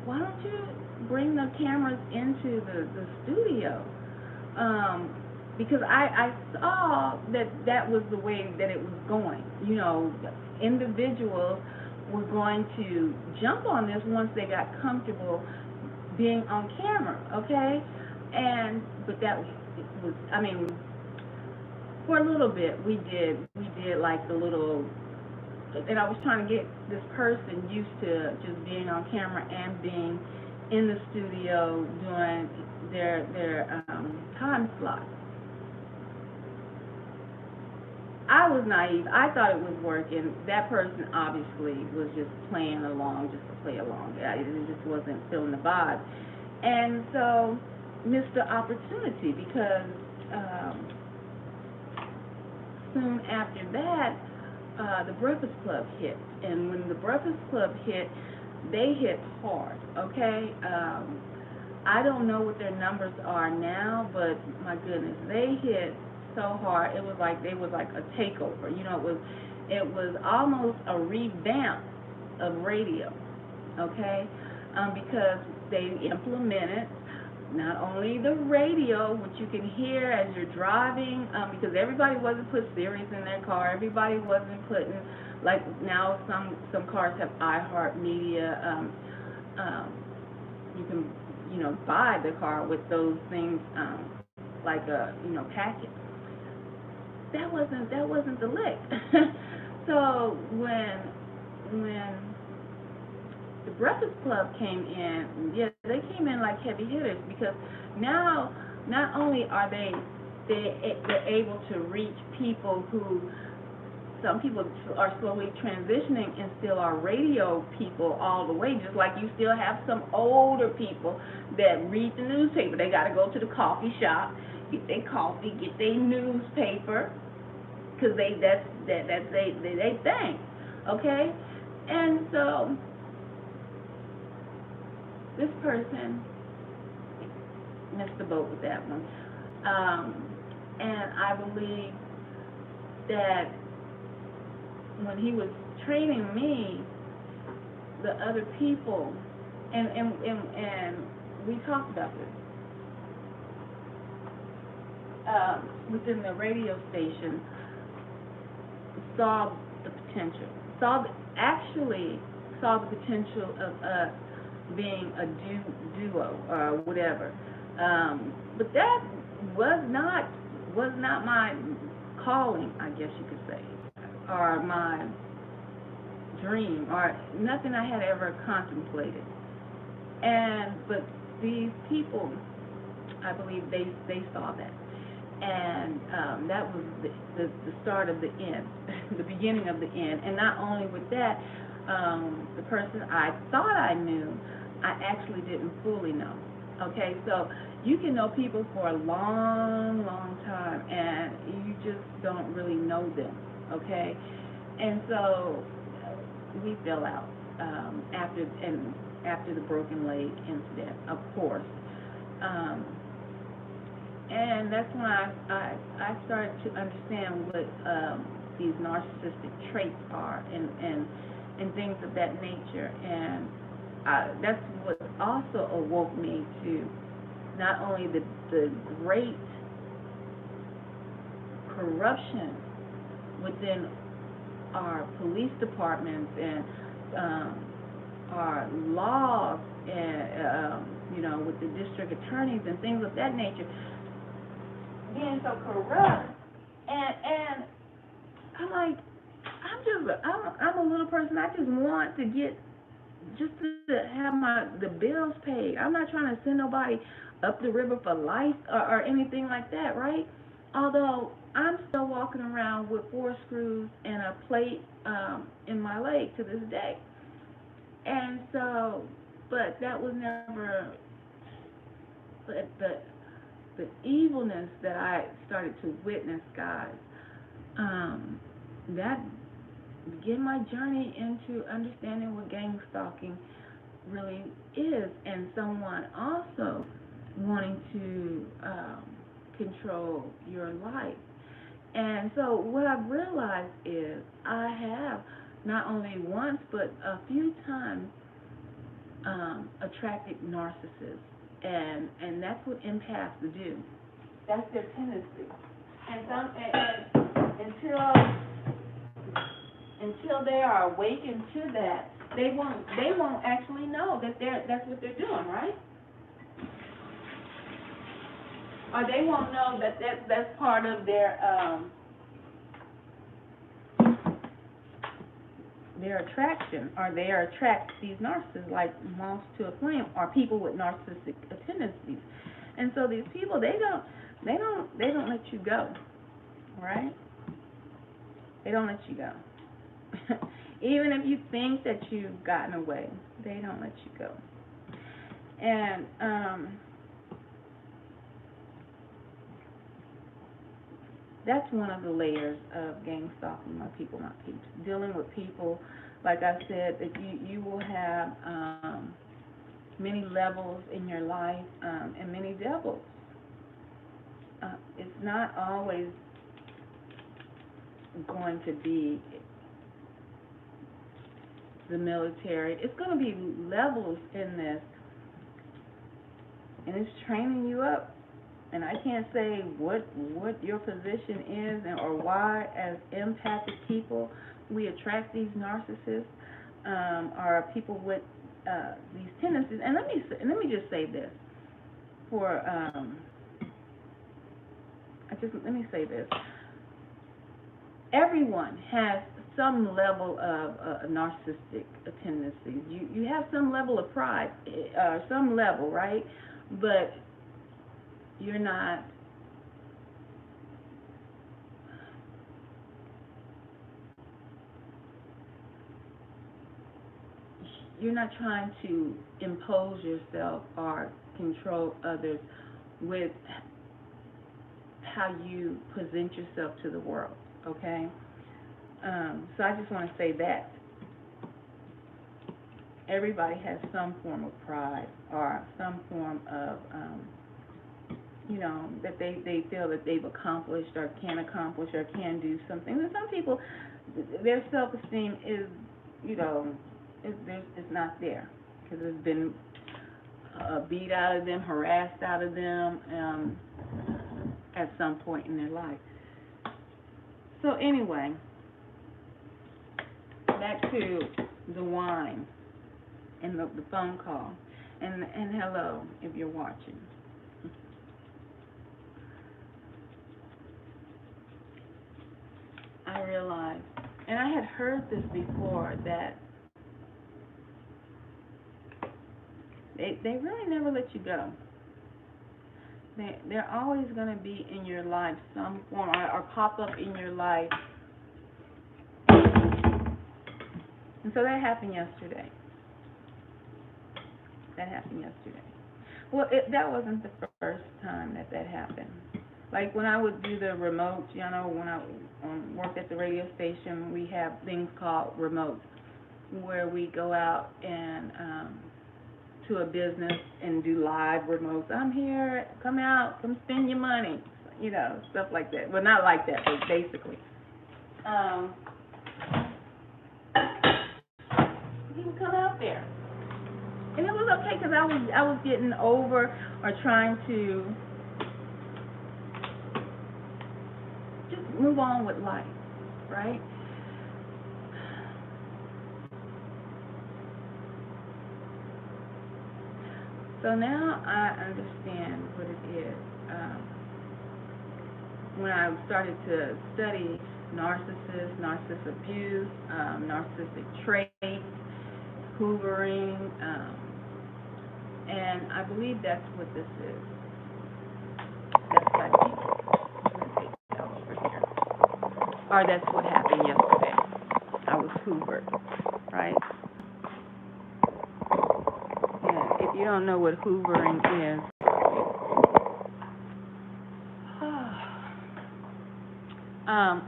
why don't you bring the cameras into the studio? Because I saw that was the way that it was going. You know, individuals were going to jump on this once they got comfortable being on camera, okay? But that was, I mean, for a little bit we did like the little, and I was trying to get this person used to just being on camera and being in the studio doing their time slot. I was naive. I thought it was working. That person obviously was just playing along just to play along. It just wasn't feeling the vibe. And so missed the opportunity because soon after that, the Breakfast Club hit. And when the Breakfast Club hit, they hit hard, okay? I don't know what their numbers are now, but my goodness, they hit so hard. It was like a takeover. You know, it was almost a revamp of radio, okay? Because they implemented not only the radio, which you can hear as you're driving, because everybody wasn't put Sirius in their car. Everybody wasn't putting, like now some cars have iHeartMedia. You can, you know, buy the car with those things, like a, you know, package. That wasn't the lick. So when the Breakfast Club came in, yeah, they came in like heavy hitters because now not only are they're able to reach people who, some people are slowly transitioning and still are radio people all the way, just like you still have some older people that read the newspaper. They got to go to the coffee shop, get their coffee, get their newspaper, because that's they thing, okay? And so this person missed the boat with that one. And I believe that when he was training me, the other people, and we talked about this, within the radio station, saw the potential, actually saw the potential of us being a duo or whatever. But that was not my calling, I guess you could say, or my dream, or nothing I had ever contemplated. But these people, I believe they saw that. And that was the start of the end, the beginning of the end. And not only with that, the person I thought I knew, I actually didn't fully know. Okay, so you can know people for a long, long time, and you just don't really know them. Okay, and so we fell out after the broken leg incident, of course. And that's when I started to understand what these narcissistic traits are and things of that nature. And that's what also awoke me to not only the great corruption within our police departments and our laws and you know, with the district attorneys and things of that nature being so corrupt, and I'm like, I'm a little person. I just want to get just to have the bills paid. I'm not trying to send nobody up the river for life or anything like that, right? Although I'm still walking around with 4 screws and a plate in my leg to this day. And so, but that was never, but the evilness that I started to witness, guys, that began my journey into understanding what gang stalking really is, and someone also wanting to control your life. And so what I've realized is I have not only once but a few times attracted narcissists, and that's what empaths do. That's their tendency. And some and until they are awakened to that, they won't actually know that that's what they're doing, right? Or they won't know that that's part of their attraction, or they are attract these narcissists like moths to a flame, or people with narcissistic tendencies. And so these people, they don't let you go, right? They don't let you go. Even if you think that you've gotten away, they don't let you go. And that's one of the layers of gang stalking, my people, my peeps. Dealing with people, like I said, that you will have many levels in your life, and many devils. It's not always going to be the military. It's going to be levels in this, and it's training you up. And I can't say what your position is, or why, as empathic people, we attract these narcissists, or people with these tendencies. And let me just say this for let me say this. Everyone has some level of narcissistic tendencies. You have some level of pride, some level, right? But you're not trying to impose yourself or control others with how you present yourself to the world, okay? So I just want to say that everybody has some form of pride or some form of that they feel that they've accomplished or can accomplish or can do something. And some people, their self-esteem is, it's not there because it's been beat out of them, harassed out of them at some point in their life. So anyway, back to the wine and the phone call, and hello if you're watching. I realized, and I had heard this before, that they really never let you go. They're always going to be in your life some form, or pop up in your life. And so that happened yesterday. Well, that wasn't the first time that happened. Like when I would do the remotes, when I worked at the radio station, we have things called remotes, where we go out and to a business and do live remotes. I'm here, come out, come spend your money, stuff like that. Well, not like that, but basically. He would come out there, and it was okay because I was getting over or trying to just move on with life, right? So now I understand what it is. When I started to study narcissist abuse, narcissistic traits, hoovering, and I believe that's what this is. That's what I think. I'm gonna take that over here. Or that's what happened yesterday. I was hoovered, right? And if you don't know what hoovering is,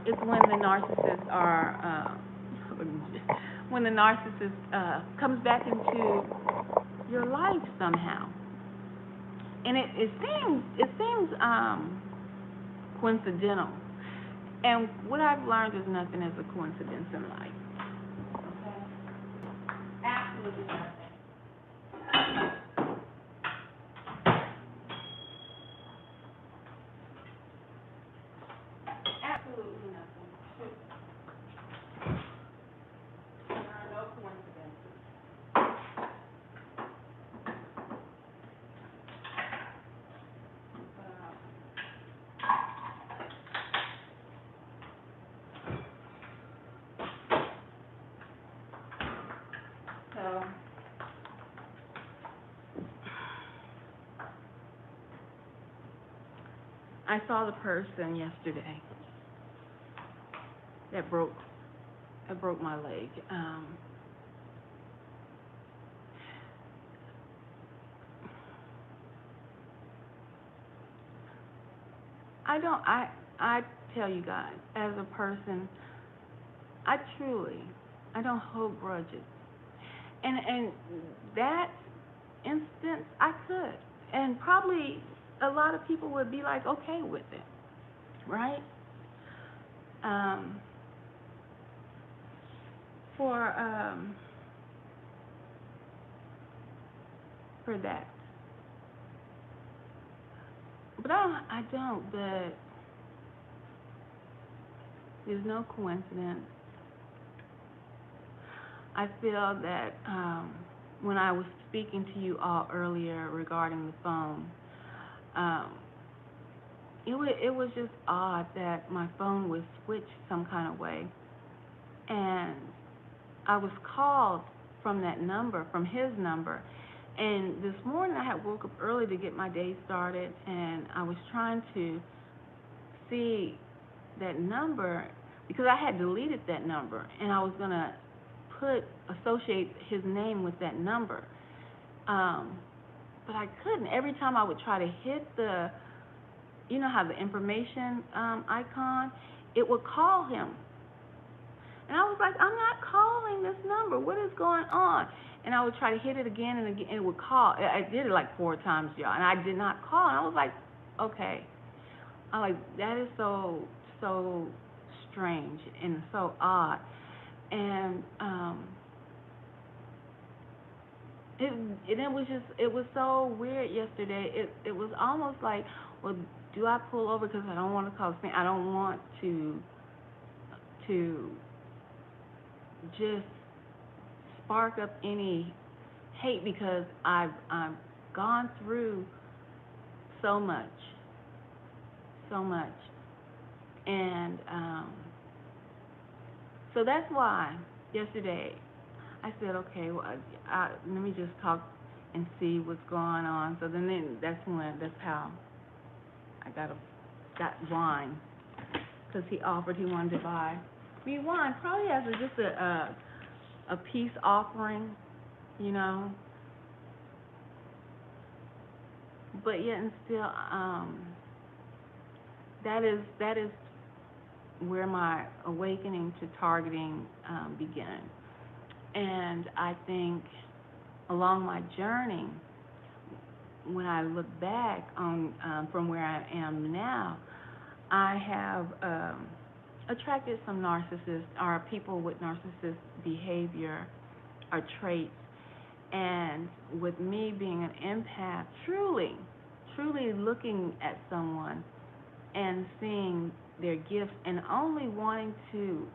it's when the narcissist when the narcissist comes back into your life somehow, and it seems coincidental. And what I've learned is nothing is a coincidence in life. Okay, absolutely nothing. Absolutely nothing. There are no coincidences. So I saw the person yesterday that broke my leg. I tell you guys, as a person, I truly, I don't hold grudges. And that instance, I could. And probably a lot of people would be like okay with it, right? Um, for um, for that. But I don't. But there's no coincidence. I feel that when I was speaking to you all earlier regarding the phone, um, it was just odd that my phone was switched some kind of way, and I was called from that number, from his number. And this morning I had woke up early to get my day started, and I was trying to see that number because I had deleted that number, and I was gonna associate his name with that number. Um, but I couldn't. Every time I would try to hit you know how the information icon, it would call him. And I was like, I'm not calling this number. What is going on? And I would try to hit it again and again, and it would call. I did it like 4 times, y'all, and I did not call. And I was like, okay. I'm like, that is so strange and so odd. And it was so weird yesterday. It was almost like, well, do I pull over because I don't want to cause pain? I don't want to just spark up any hate because I've gone through so much, so much, and so that's why yesterday I said, okay, well, let me just talk and see what's going on. So then that's how I got wine, because he offered, he wanted to buy me wine, probably as just a peace offering, you know. But yet and still, that is where my awakening to targeting began. And I think along my journey, when I look back on from where I am now, I have attracted some narcissists or people with narcissist behavior or traits. And with me being an empath, truly looking at someone and seeing their gifts and only wanting to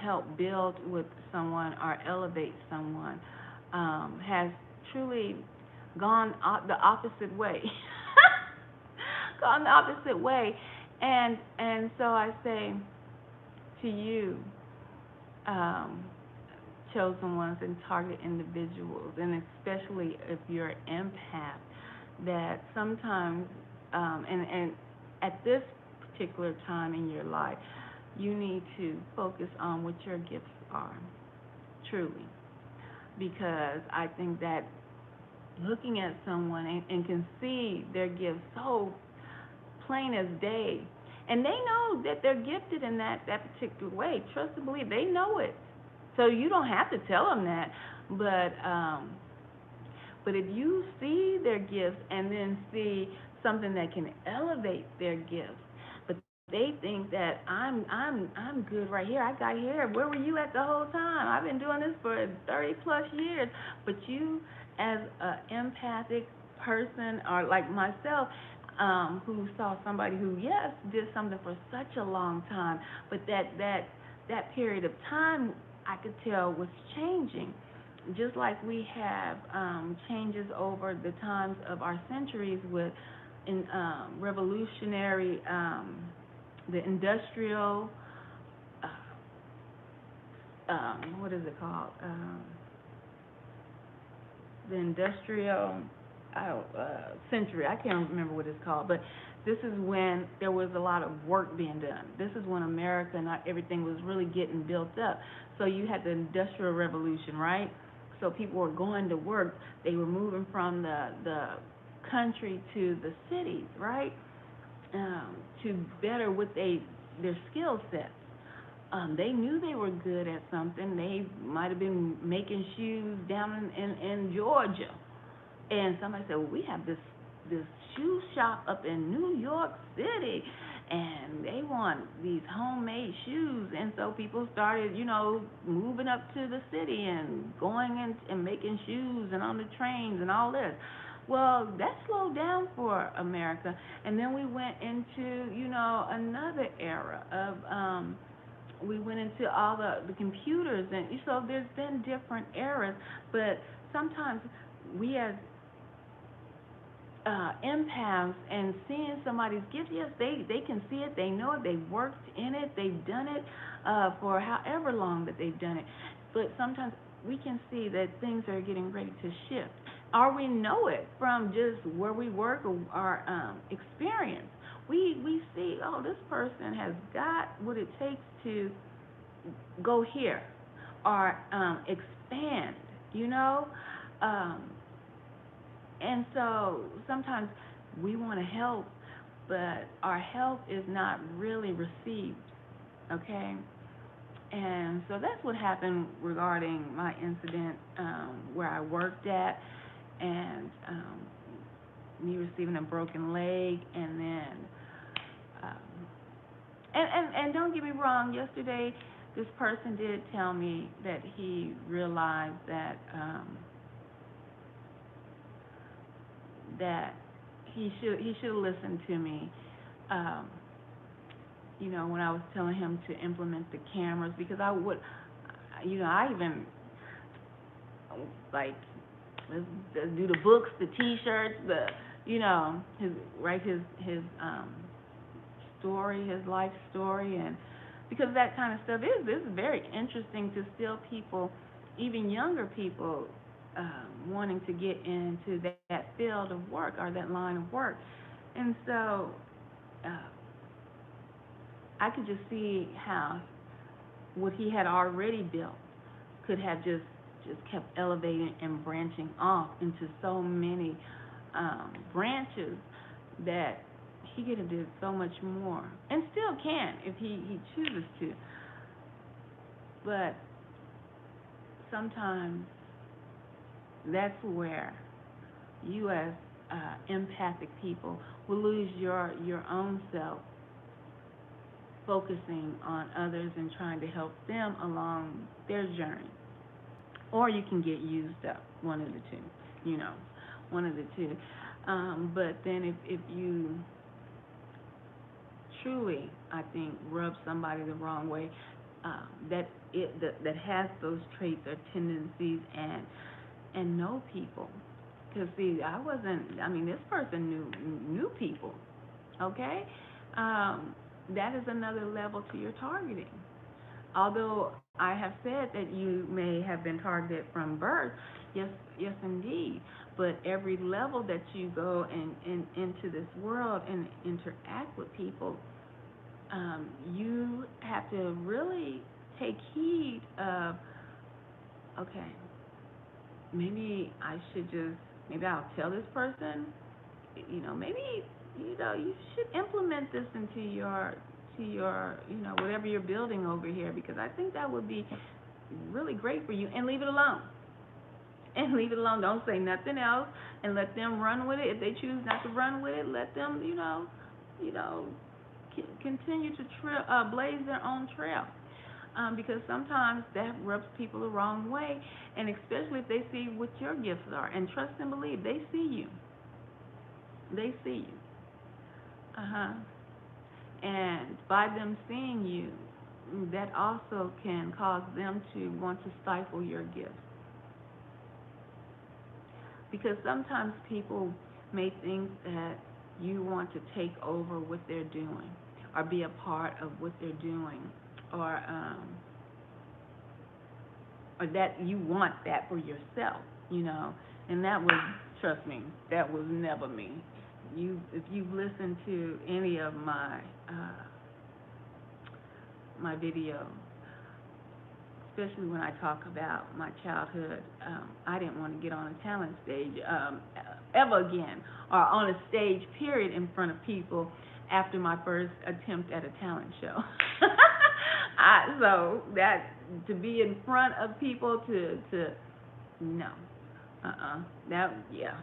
help build with someone or elevate someone, has truly gone the opposite way. Gone the opposite way. And so I say to you, chosen ones and target individuals, and especially if you're an empath, that sometimes, and at this particular time in your life, you need to focus on what your gifts are, truly, because I think that looking at someone and can see their gifts so plain as day, and they know that they're gifted in that particular way. Trust and believe, they know it. So you don't have to tell them that, but if you see their gifts and then see something that can elevate their gifts, but they think that I'm good right here. I got here. Where were you at the whole time? I've been doing this for 30 plus years. But you, as an empathic person, or like myself, who saw somebody who yes did something for such a long time, but that period of time I could tell was changing. Just like we have changes over the times of our centuries with in revolutionary, the industrial, what is it called? The industrial century. I can't remember what it's called, but this is when there was a lot of work being done. This is when America and everything was really getting built up. So you had the Industrial Revolution, right? So people were going to work. They were moving from the country to the cities, right? To better what their skill sets. They knew they were good at something. They might have been making shoes down in Georgia, and somebody said, well, we have this shoe shop up in New York City, and they want these homemade shoes. And so people started, moving up to the city and going in and making shoes and on the trains and all this. Well, that slowed down for America, and then we went into, another era of we went into all the computers, and so there's been different eras, but sometimes we as empaths and seeing somebody's gift, yes, they can see it, they know it, they've worked in it, they've done it for however long that they've done it, but sometimes we can see that things are getting ready to shift, or we know it from just where we work or our experience. We see, oh, this person has got what it takes to go here or expand, um, and so sometimes we want to help, but our help is not really received, okay? And so that's what happened regarding my incident where I worked at, and me receiving a broken leg, and then um, and don't get me wrong. Yesterday, this person did tell me that he realized that he should have listened to me. Um, when I was telling him to implement the cameras, because I even like let's do the books, the T-shirts, his write his story, his life story, and because that kind of stuff is very interesting to still people, even younger people, wanting to get into that field of work or that line of work, and so uh, I could just see how what he had already built could have just kept elevating and branching off into so many branches that he could have did so much more, and still can if he chooses to. But sometimes that's where you as empathic people will lose your own self, focusing on others and trying to help them along their journey. Or you can get used up, one of the two, you know, one of the two. But then if you truly, I think, rub somebody the wrong way, that has those traits or tendencies and know people. Because see, this person knew people, okay? That is another level to your targeting. although I have said that you may have been targeted from birth, yes, yes, indeed. But every level that you go into this world and interact with people, you have to really take heed of, okay, maybe I should just, maybe I'll tell this person, maybe, you should implement this into your, whatever you're building over here, because I think that would be really great for you, and leave it alone. And leave it alone. Don't say nothing else, and let them run with it. If they choose not to run with it, let them, you know, continue to blaze their own trail. Because sometimes that rubs people the wrong way, and especially if they see what your gifts are. And trust and believe, they see you. They see you. Uh-huh. And by them seeing you, that also can cause them to want to stifle your gifts. Because sometimes people may think that you want to take over what they're doing, or be a part of what they're doing, or that you want that for yourself, And that was, trust me, that was never me. If you've listened to any of my videos, especially when I talk about my childhood, I didn't want to get on a talent stage ever again, or on a stage period in front of people after my first attempt at a talent show. So that, to be in front of people, no, that, yeah,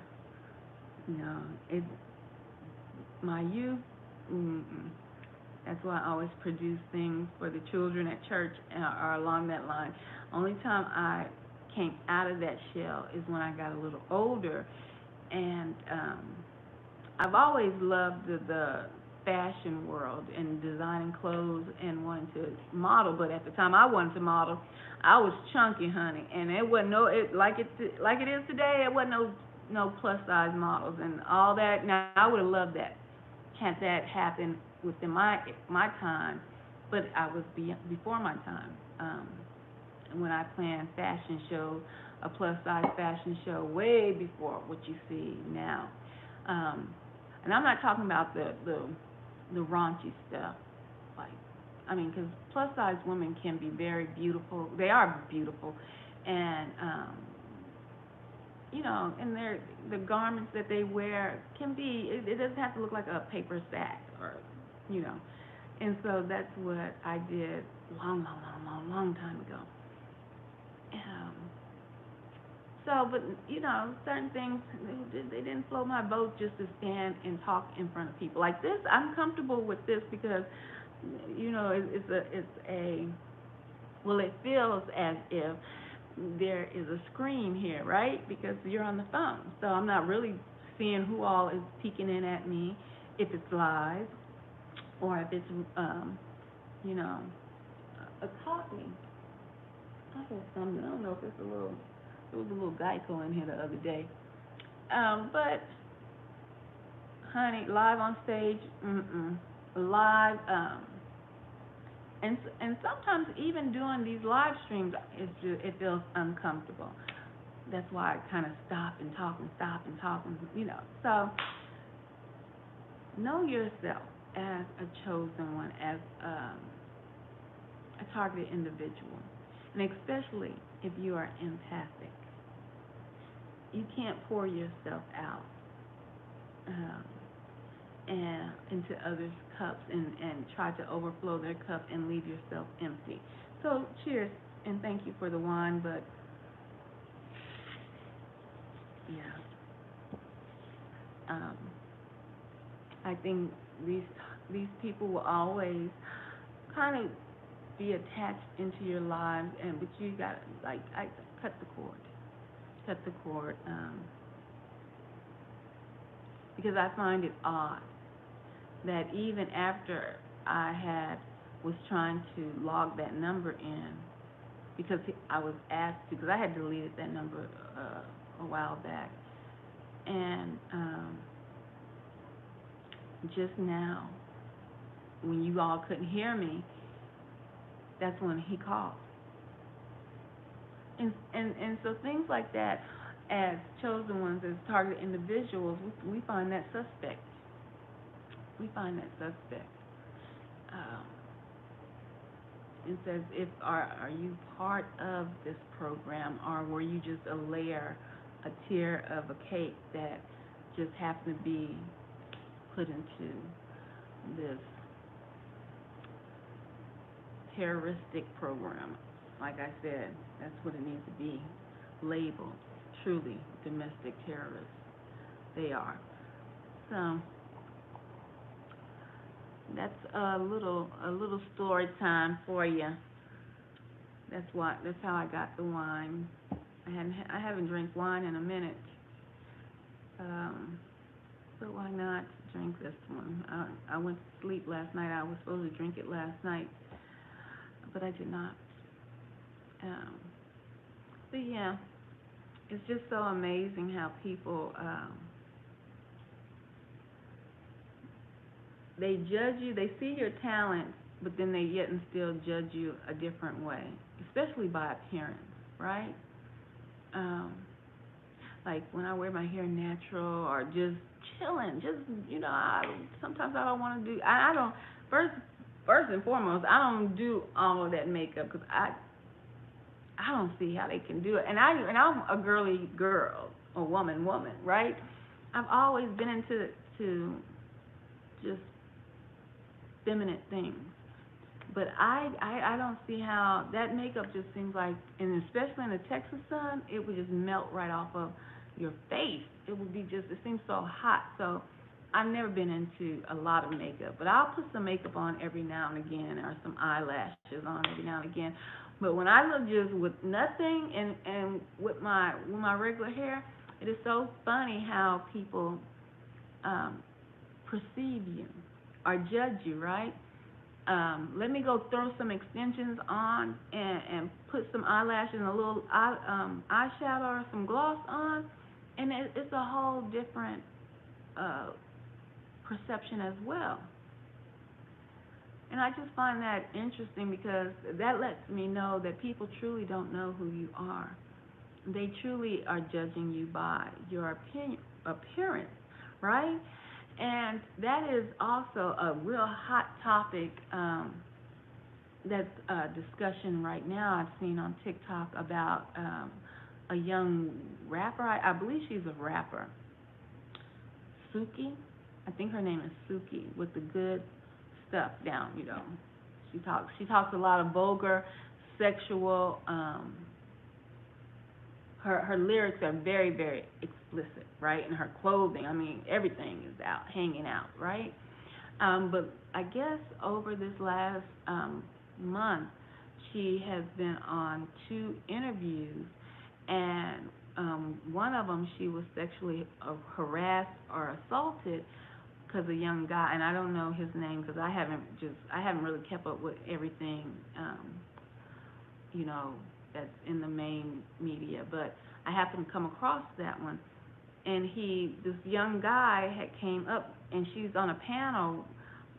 no, my youth, mm-mm. That's why I always produce things for the children at church, or along that line. Only time I came out of that shell is when I got a little older, and I've always loved the fashion world and designing clothes and wanting to model. But at the time I wanted to model, I was chunky, honey, and it wasn't like it is today. It wasn't no plus size models and all that. Now I would have loved that, had that happen within my time, but I was before my time. When I planned fashion shows, a plus size fashion show, way before what you see now. And I'm not talking about the raunchy stuff, like, because plus size women can be very beautiful. They are beautiful, and and the garments that they wear can be. It doesn't have to look like a paper sack, or, And so that's what I did long time ago. But certain things, they didn't float my boat just to stand and talk in front of people like this. I'm comfortable with this because, well, it feels as if there is a screen here, right? Because you're on the phone, so I'm not really seeing who all is peeking in at me, if it's live or if it's, a copy. I heard something. I don't know if it's there was a little Geico in here the other day. But honey, live on stage, live, and sometimes even doing these live streams, it feels uncomfortable. That's why I kind of stop and talk, So know yourself as a chosen one, as a targeted individual, and especially if you are empathic. You can't pour yourself out and into others' cups and try to overflow their cup and leave yourself empty. So cheers, and thank you for the wine, but yeah, I think these people will always kind of be attached into your lives, but you got to, I cut the cord, because I find it odd that even after was trying to log that number in, because I was asked to, because I had deleted that number a while back, and just now, when you all couldn't hear me, that's when he calls. And so things like that, as chosen ones, as targeted individuals, we find that suspect. We find that suspect. Um, it says, if are you part of this program, or were you just a layer, a tier of a cake that just happened to be put into this terroristic program? Like I said, that's what it needs to be labeled. Truly domestic terrorists. They are. So that's a little story time for you. That's how I got the wine. I haven't drank wine in a minute. Um, but why not drink this one? I went to sleep last night. I was supposed to drink it last night, but I did not. Um, but yeah, it's just so amazing how people they judge you. They see your talent, but then they yet and still judge you a different way, especially by appearance, right? Um, like when I wear my hair natural or just chilling, just sometimes I don't want to do. I don't first and foremost, I don't do all of that makeup because I don't see how they can do it. And I'm a girly girl, a woman, right? I've always been into to just feminine things. But I don't see how that makeup just seems like, and especially in the Texas sun, it would just melt right off of your face. It would be just, it seems so hot. So I've never been into a lot of makeup, but I'll put some makeup on every now and again, or some eyelashes on every now and again. But when I look just with nothing and with my regular hair, it is so funny how people um, perceive you or judge you, right? Let me go throw some extensions on and put some eyelashes and a little eyeshadow or some gloss on, and it's a whole different uh, perception as well. And I just find that interesting because that lets me know that people truly don't know who you are. They truly are judging you by your appearance, right? And that is also a real hot topic that's a discussion right now I've seen on TikTok about a young rapper. I believe she's a rapper, Suki. I think her name is Suki with the good stuff down. She talks a lot of vulgar, sexual. Her lyrics are very very explicit, right? And her clothing, I mean, everything is out hanging out, right? But I guess over this last month, she has been on two interviews, and one of them she was sexually harassed or assaulted because a young guy, and I don't know his name because I haven't really kept up with everything, you know, that's in the main media, but I happened to come across that one, and this young guy had came up, and she's on a panel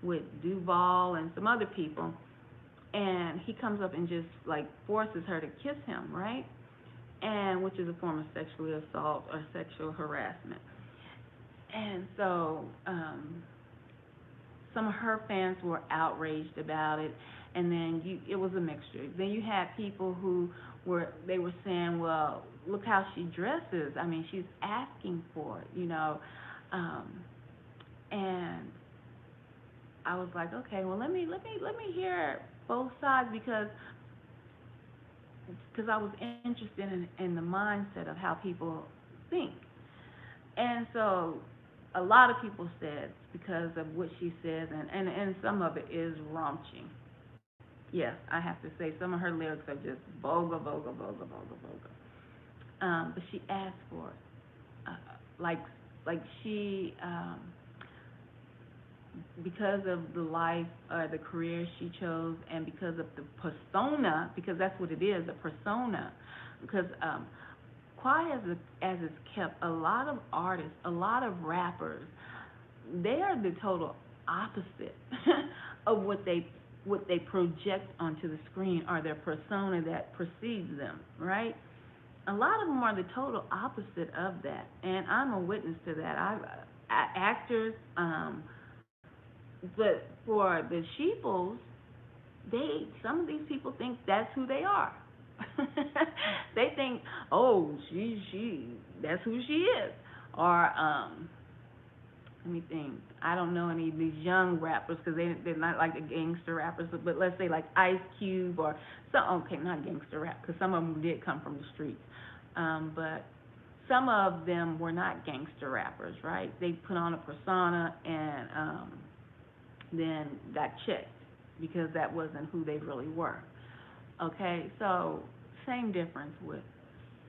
with Duval and some other people, and he comes up and just like forces her to kiss him, right? And which is a form of sexual assault or sexual harassment. And so some of her fans were outraged about it, and then it was a mixture. Then you had people who were saying, well, look how she dresses. I mean, she's asking for it. Um, and I was like, okay, well, let me hear both sides because I was interested in the mindset of how people think. And so a lot of people said because of what she says, and some of it is raunchy. Yes, I have to say some of her lyrics are just vulgar, vulgar, vulgar, vulgar, vulgar. But she asked for it, like she because of the life or the career she chose, and because of the persona, because that's what it is, a persona. Because quiet as it's kept, a lot of artists, a lot of rappers, they are the total opposite of what they what they project onto the screen or their persona that precedes them, right? A lot of them are the total opposite of that, and I'm a witness to that. Actors, but for the sheeples, some of these people think that's who they are. They think, oh, that's who she is, or let me think. I don't know any of these young rappers because they're not like the gangster rappers, but let's say like Ice Cube or some. Okay, not gangster rap because some of them did come from the streets, but some of them were not gangster rappers, right? They put on a persona and then got checked because that wasn't who they really were. Okay, so same difference with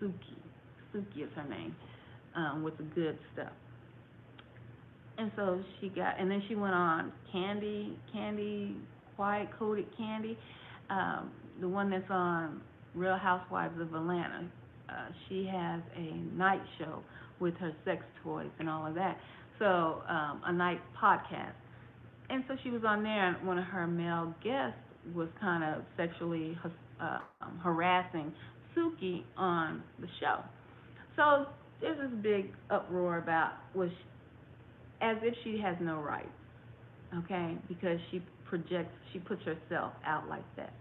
Suki. Suki is her name, with the good stuff. And so and then she went on Quiet Coated Candy, the one that's on Real Housewives of Atlanta. She has a night show with her sex toys and all of that. So, a night podcast. And so she was on there, and one of her male guests was kind of sexually harassing Suki on the show. So there's this big uproar about as if she has no rights, okay, because she puts herself out like that.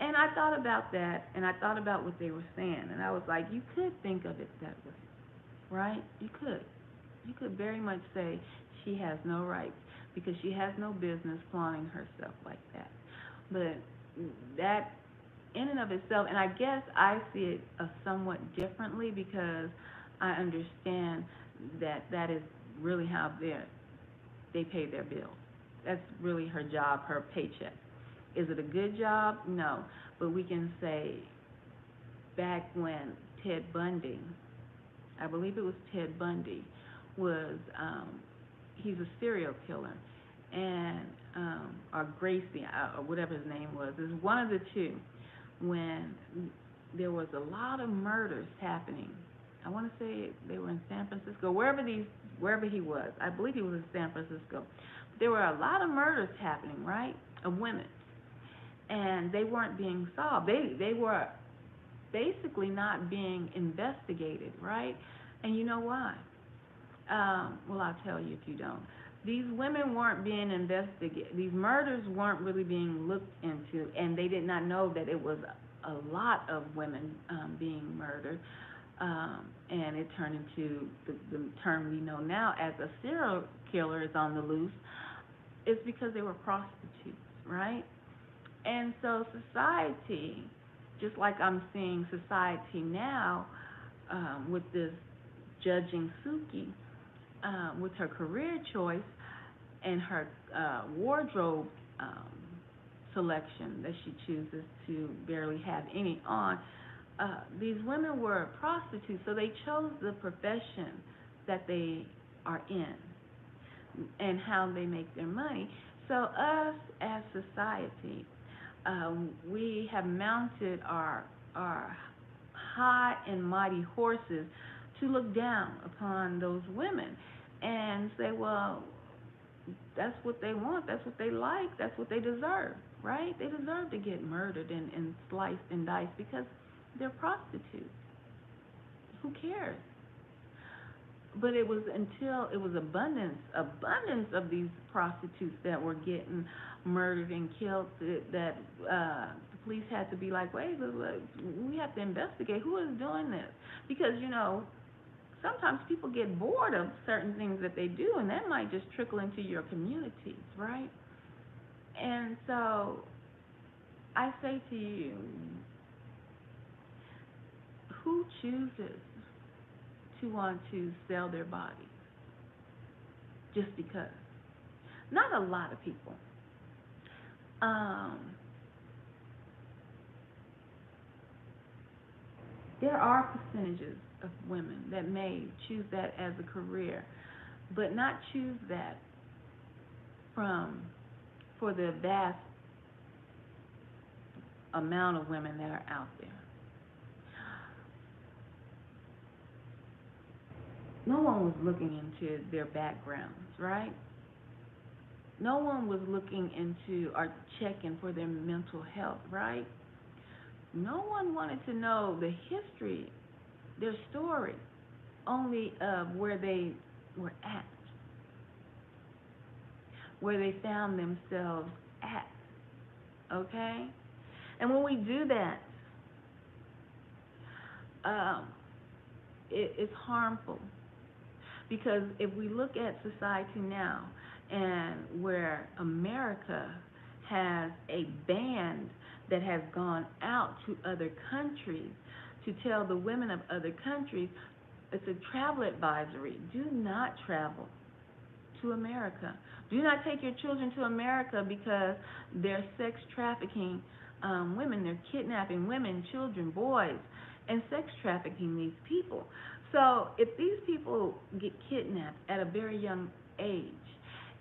And I thought about that, and I thought about what they were saying, and I was like, you could think of it that way, right? You could. You could very much say she has no rights because she has no business flaunting herself like that. But that, in and of itself, and I guess I see it somewhat differently because I understand that that is really how they pay their bills. That's really her job, her paycheck. Is it a good job? No. But we can say back when Ted Bundy, I believe it was Ted Bundy, was he's a serial killer, and or Gracie or whatever his name was, is one of the two. When there was a lot of murders happening, I want to say they were in San Francisco, wherever he was. I believe he was in San Francisco. There were a lot of murders happening, right, of women, and they weren't being solved. They were basically not being investigated, right? And you know why? Well, I'll tell you if you don't. These women weren't being investigated. These murders weren't really being looked into, and they did not know that it was a lot of women being murdered. And it turned into the term we know now as a serial killer is on the loose. It's because they were prostitutes, right? And so society, just like I'm seeing society now with this judging Suki, with her career choice and her wardrobe selection that she chooses to barely have any on, these women were prostitutes, so they chose the profession that they are in and how they make their money. So us as society, we have mounted our high and mighty horses to look down upon those women and say, well, that's what they want, that's what they like, that's what they deserve, right? They deserve to get murdered and sliced and diced because they're prostitutes. Who cares? But it was until it was abundance of these prostitutes that were getting murdered and killed that the police had to be like, wait, we have to investigate who is doing this, because sometimes people get bored of certain things that they do, and that might just trickle into your communities, right? And so I say to you, who chooses to want to sell their bodies just because? Not a lot of people. There are percentages of women that may choose that as a career, but not choose that for the vast amount of women that are out there. No one was looking into their backgrounds, right? No one was looking into or checking for their mental health, right? No one wanted to know the history, their story, only of where they were at, where they found themselves at, okay? And when we do that, um, it's harmful because if we look at society now and where America has a band that has gone out to other countries to tell the women of other countries, it's a travel advisory. Do not travel to America. Do not take your children to America because they're sex trafficking women. They're kidnapping women, children, boys, and sex trafficking these people. So if these people get kidnapped at a very young age,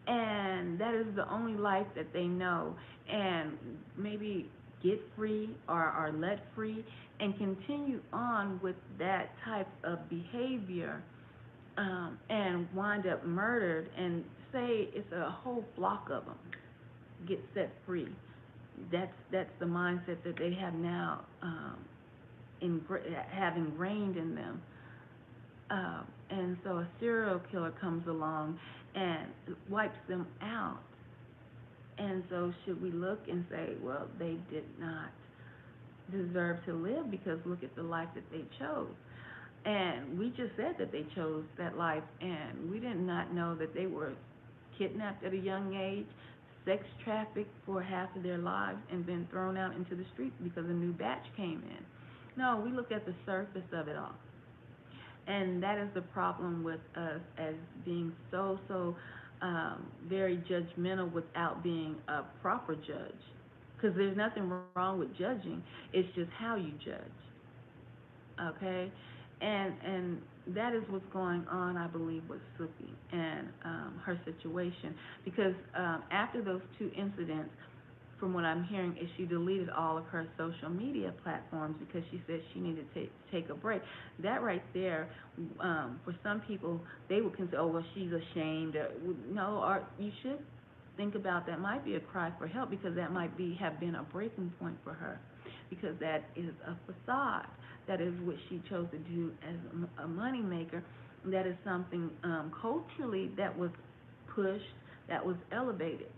and that is the only life that they know, and maybe get free or are let free and continue on with that type of behavior and wind up murdered, and say it's a whole flock of them get set free. That's the mindset that they have now have ingrained in them. And so a serial killer comes along and wipes them out. And so should we look and say, well, they did not deserve to live because look at the life that they chose. And we just said that they chose that life, and we did not know that they were kidnapped at a young age, sex trafficked for half of their lives, and then thrown out into the streets because a new batch came in. No, we look at the surface of it all. And that is the problem with us as being very judgmental without being a proper judge. Because there's nothing wrong with judging, it's just how you judge. Okay? And that is what's going on, I believe, with Suki and her situation. Because after those two incidents, from what I'm hearing, is she deleted all of her social media platforms because she said she needed to take a break. That right there, for some people, they would consider, oh, well, she's ashamed. No, or you should think about that might be a cry for help because that might have been a breaking point for her because that is a facade. That is what she chose to do as a money maker. That is something culturally that was pushed, that was elevated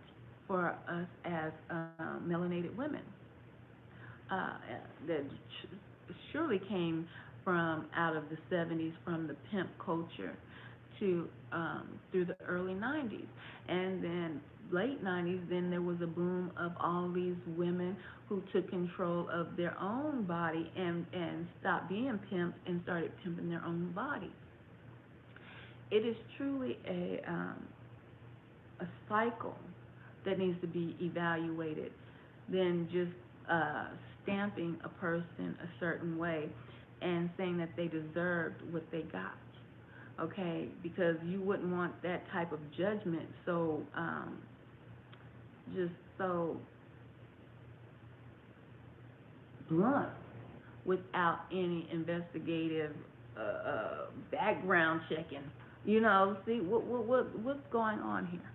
for us as melanated women. That surely came from out of the 70s, from the pimp culture to through the early 90s. And then late 90s, then there was a boom of all these women who took control of their own body and stopped being pimps and started pimping their own bodies. It is truly a cycle that needs to be evaluated than just stamping a person a certain way and saying that they deserved what they got. Okay, because you wouldn't want that type of judgment so just so blunt without any investigative background checking. See what's going on here.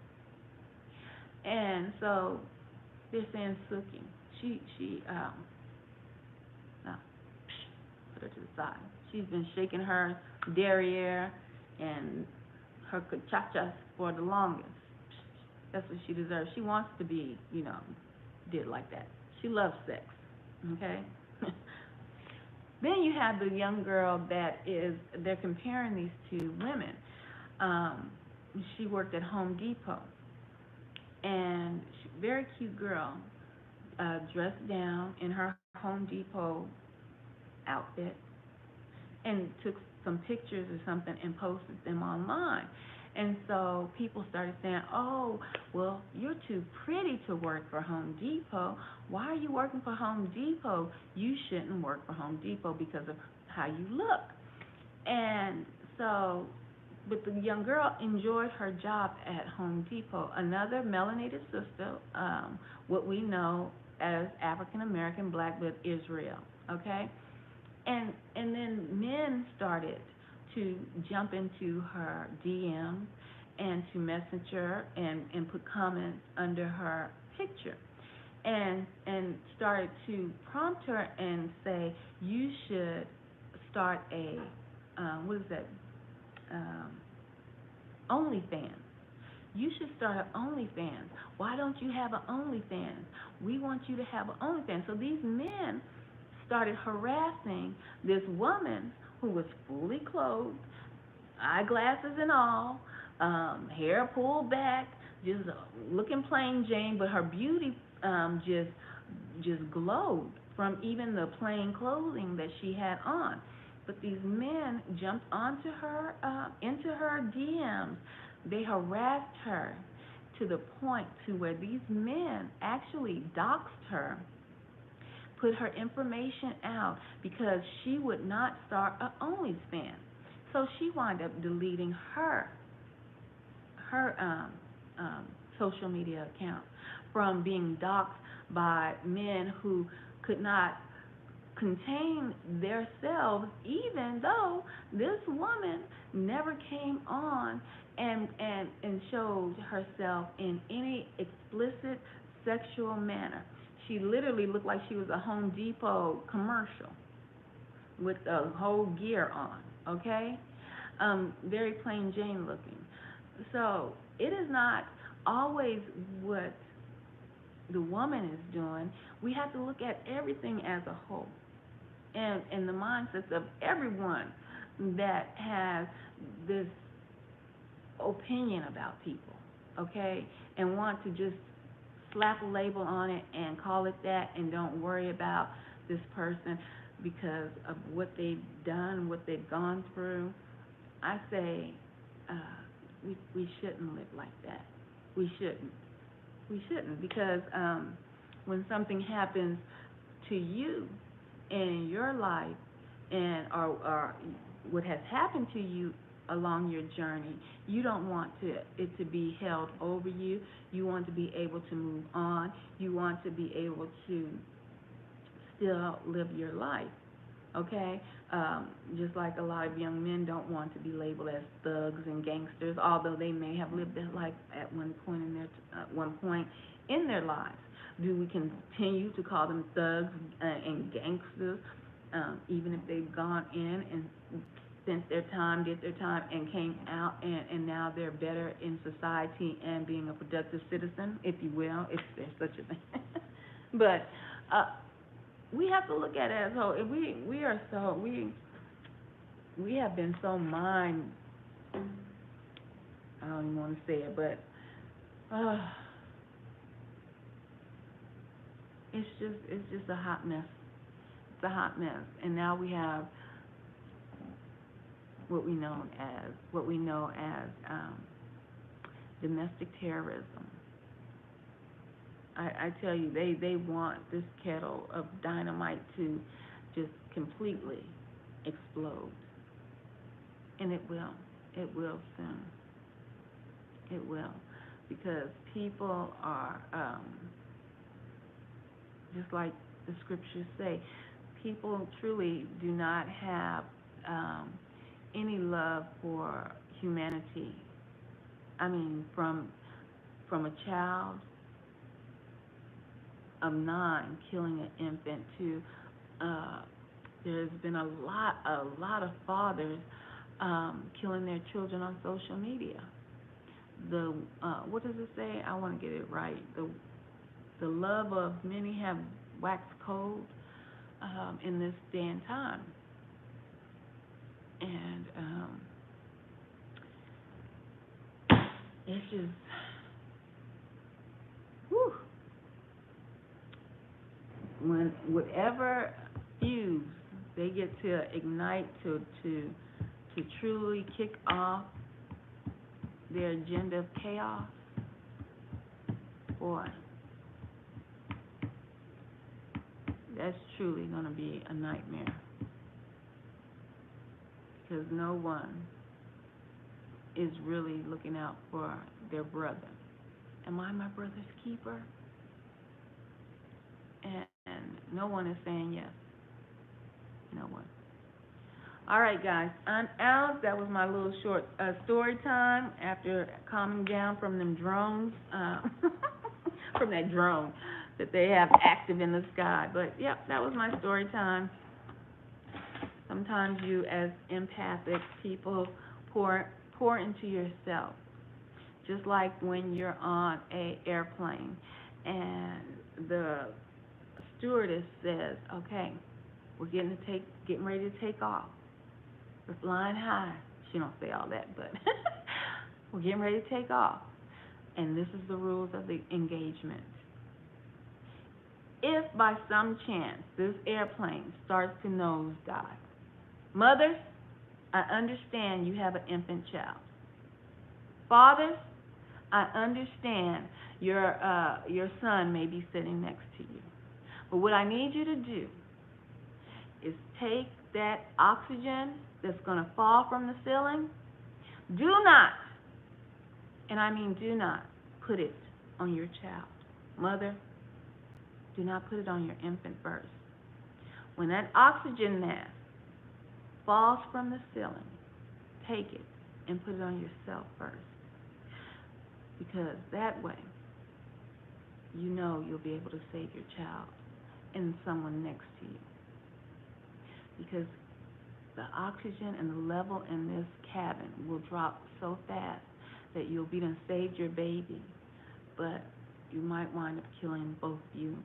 And so they're saying Suki, she no, put her to the side. She's been shaking her derriere and her cachachas for the longest. That's what she deserves. She wants to be, did like that. She loves sex. Okay? Then you have the young girl they're comparing these two women. She worked at Home Depot, and very cute girl, dressed down in her Home Depot outfit, and took some pictures or something and posted them online. And so people started saying, oh, well, you're too pretty to work for Home Depot. Why are you working for Home Depot? You shouldn't work for Home Depot because of how you look. And so, but the young girl enjoyed her job at Home Depot. Another melanated sister, what we know as African American black, but Israel, okay? And then men started to jump into her DMs and to message her and put comments under her picture, and started to prompt her and say, you should start a what is that, um, OnlyFans. You should start an OnlyFans. Why don't you have an OnlyFans? We want you to have an OnlyFans. So these men started harassing this woman who was fully clothed, eyeglasses and all, hair pulled back, just looking plain Jane, but her beauty just glowed from even the plain clothing that she had on. But these men jumped onto her, into her DMs. They harassed her to the point to where these men actually doxed her, put her information out because she would not start a OnlyFans. So she wound up deleting her social media account from being doxxed by men who could not contain themselves, even though this woman never came on and showed herself in any explicit sexual manner. She literally looked like she was a Home Depot commercial with the whole gear on, okay? Very plain Jane looking. So it is not always what the woman is doing. We have to look at everything as a whole, and the mindsets of everyone that has this opinion about people, okay, and want to just slap a label on it and call it that and don't worry about this person because of what they've done, what they've gone through. I say uh, we shouldn't live like that. We shouldn't. We shouldn't, because when something happens to you in your life, and or what has happened to you along your journey, you don't want it to be held over you. You want to be able to move on. You want to be able to still live your life, okay? Just like a lot of young men don't want to be labeled as thugs and gangsters, although they may have lived that life at one point in their lives. Do we continue to call them thugs and gangsters, even if they've gone in and spent their time, did their time, and came out, and now they're better in society and being a productive citizen, if you will, if there's such a thing. But we have to look at it as a whole. We have been so mind, I don't even want to say it, but it's just a hot mess. It's a hot mess, and now we have what we know as domestic terrorism. I tell you, they want this kettle of dynamite to just completely explode, and it will. It will soon. It will, because people are just like the scriptures say. People truly do not have any love for humanity. I mean, from a child of 9 killing an infant to uh, there's been a lot of fathers killing their children on social media. The what does it say? I want to get it right. The love of many have waxed cold in this day and time, and it's just, whew, when whatever fuse they get to ignite to truly kick off their agenda of chaos, boy, that's truly going to be a nightmare, because no one is really looking out for their brother. Am I my brother's keeper? And no one is saying yes. No one. All right, guys, I'm out. That was my little short story time after calming down from them drones, from that drone that they have active in the sky. But yep, that was my story time. Sometimes you, as empathic people, pour into yourself, just like when you're on a airplane and the stewardess says, "Okay, we're getting ready to take off. We're flying high." She don't say all that, but we're getting ready to take off. And this is the rules of the engagement. If by some chance this airplane starts to nosedive, mothers, I understand you have an infant child. Fathers, I understand your son may be sitting next to you. But what I need you to do is take that oxygen that's going to fall from the ceiling. Do not, and I mean do not, put it on your child. Mother, do not put it on your infant first. When that oxygen mask falls from the ceiling, take it and put it on yourself first. Because that way, you know you'll be able to save your child and someone next to you. Because the oxygen and the level in this cabin will drop so fast that you'll be done saved your baby, but you might wind up killing both of you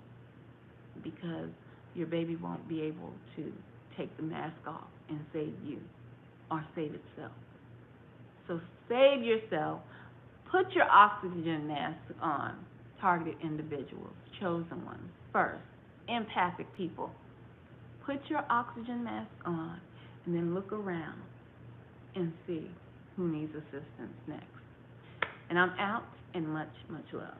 because your baby won't be able to take the mask off and save you or save itself. So save yourself. Put your oxygen mask on targeted individuals, chosen ones, first, empathic people. Put your oxygen mask on and then look around and see who needs assistance next. And I'm out, and much, much love.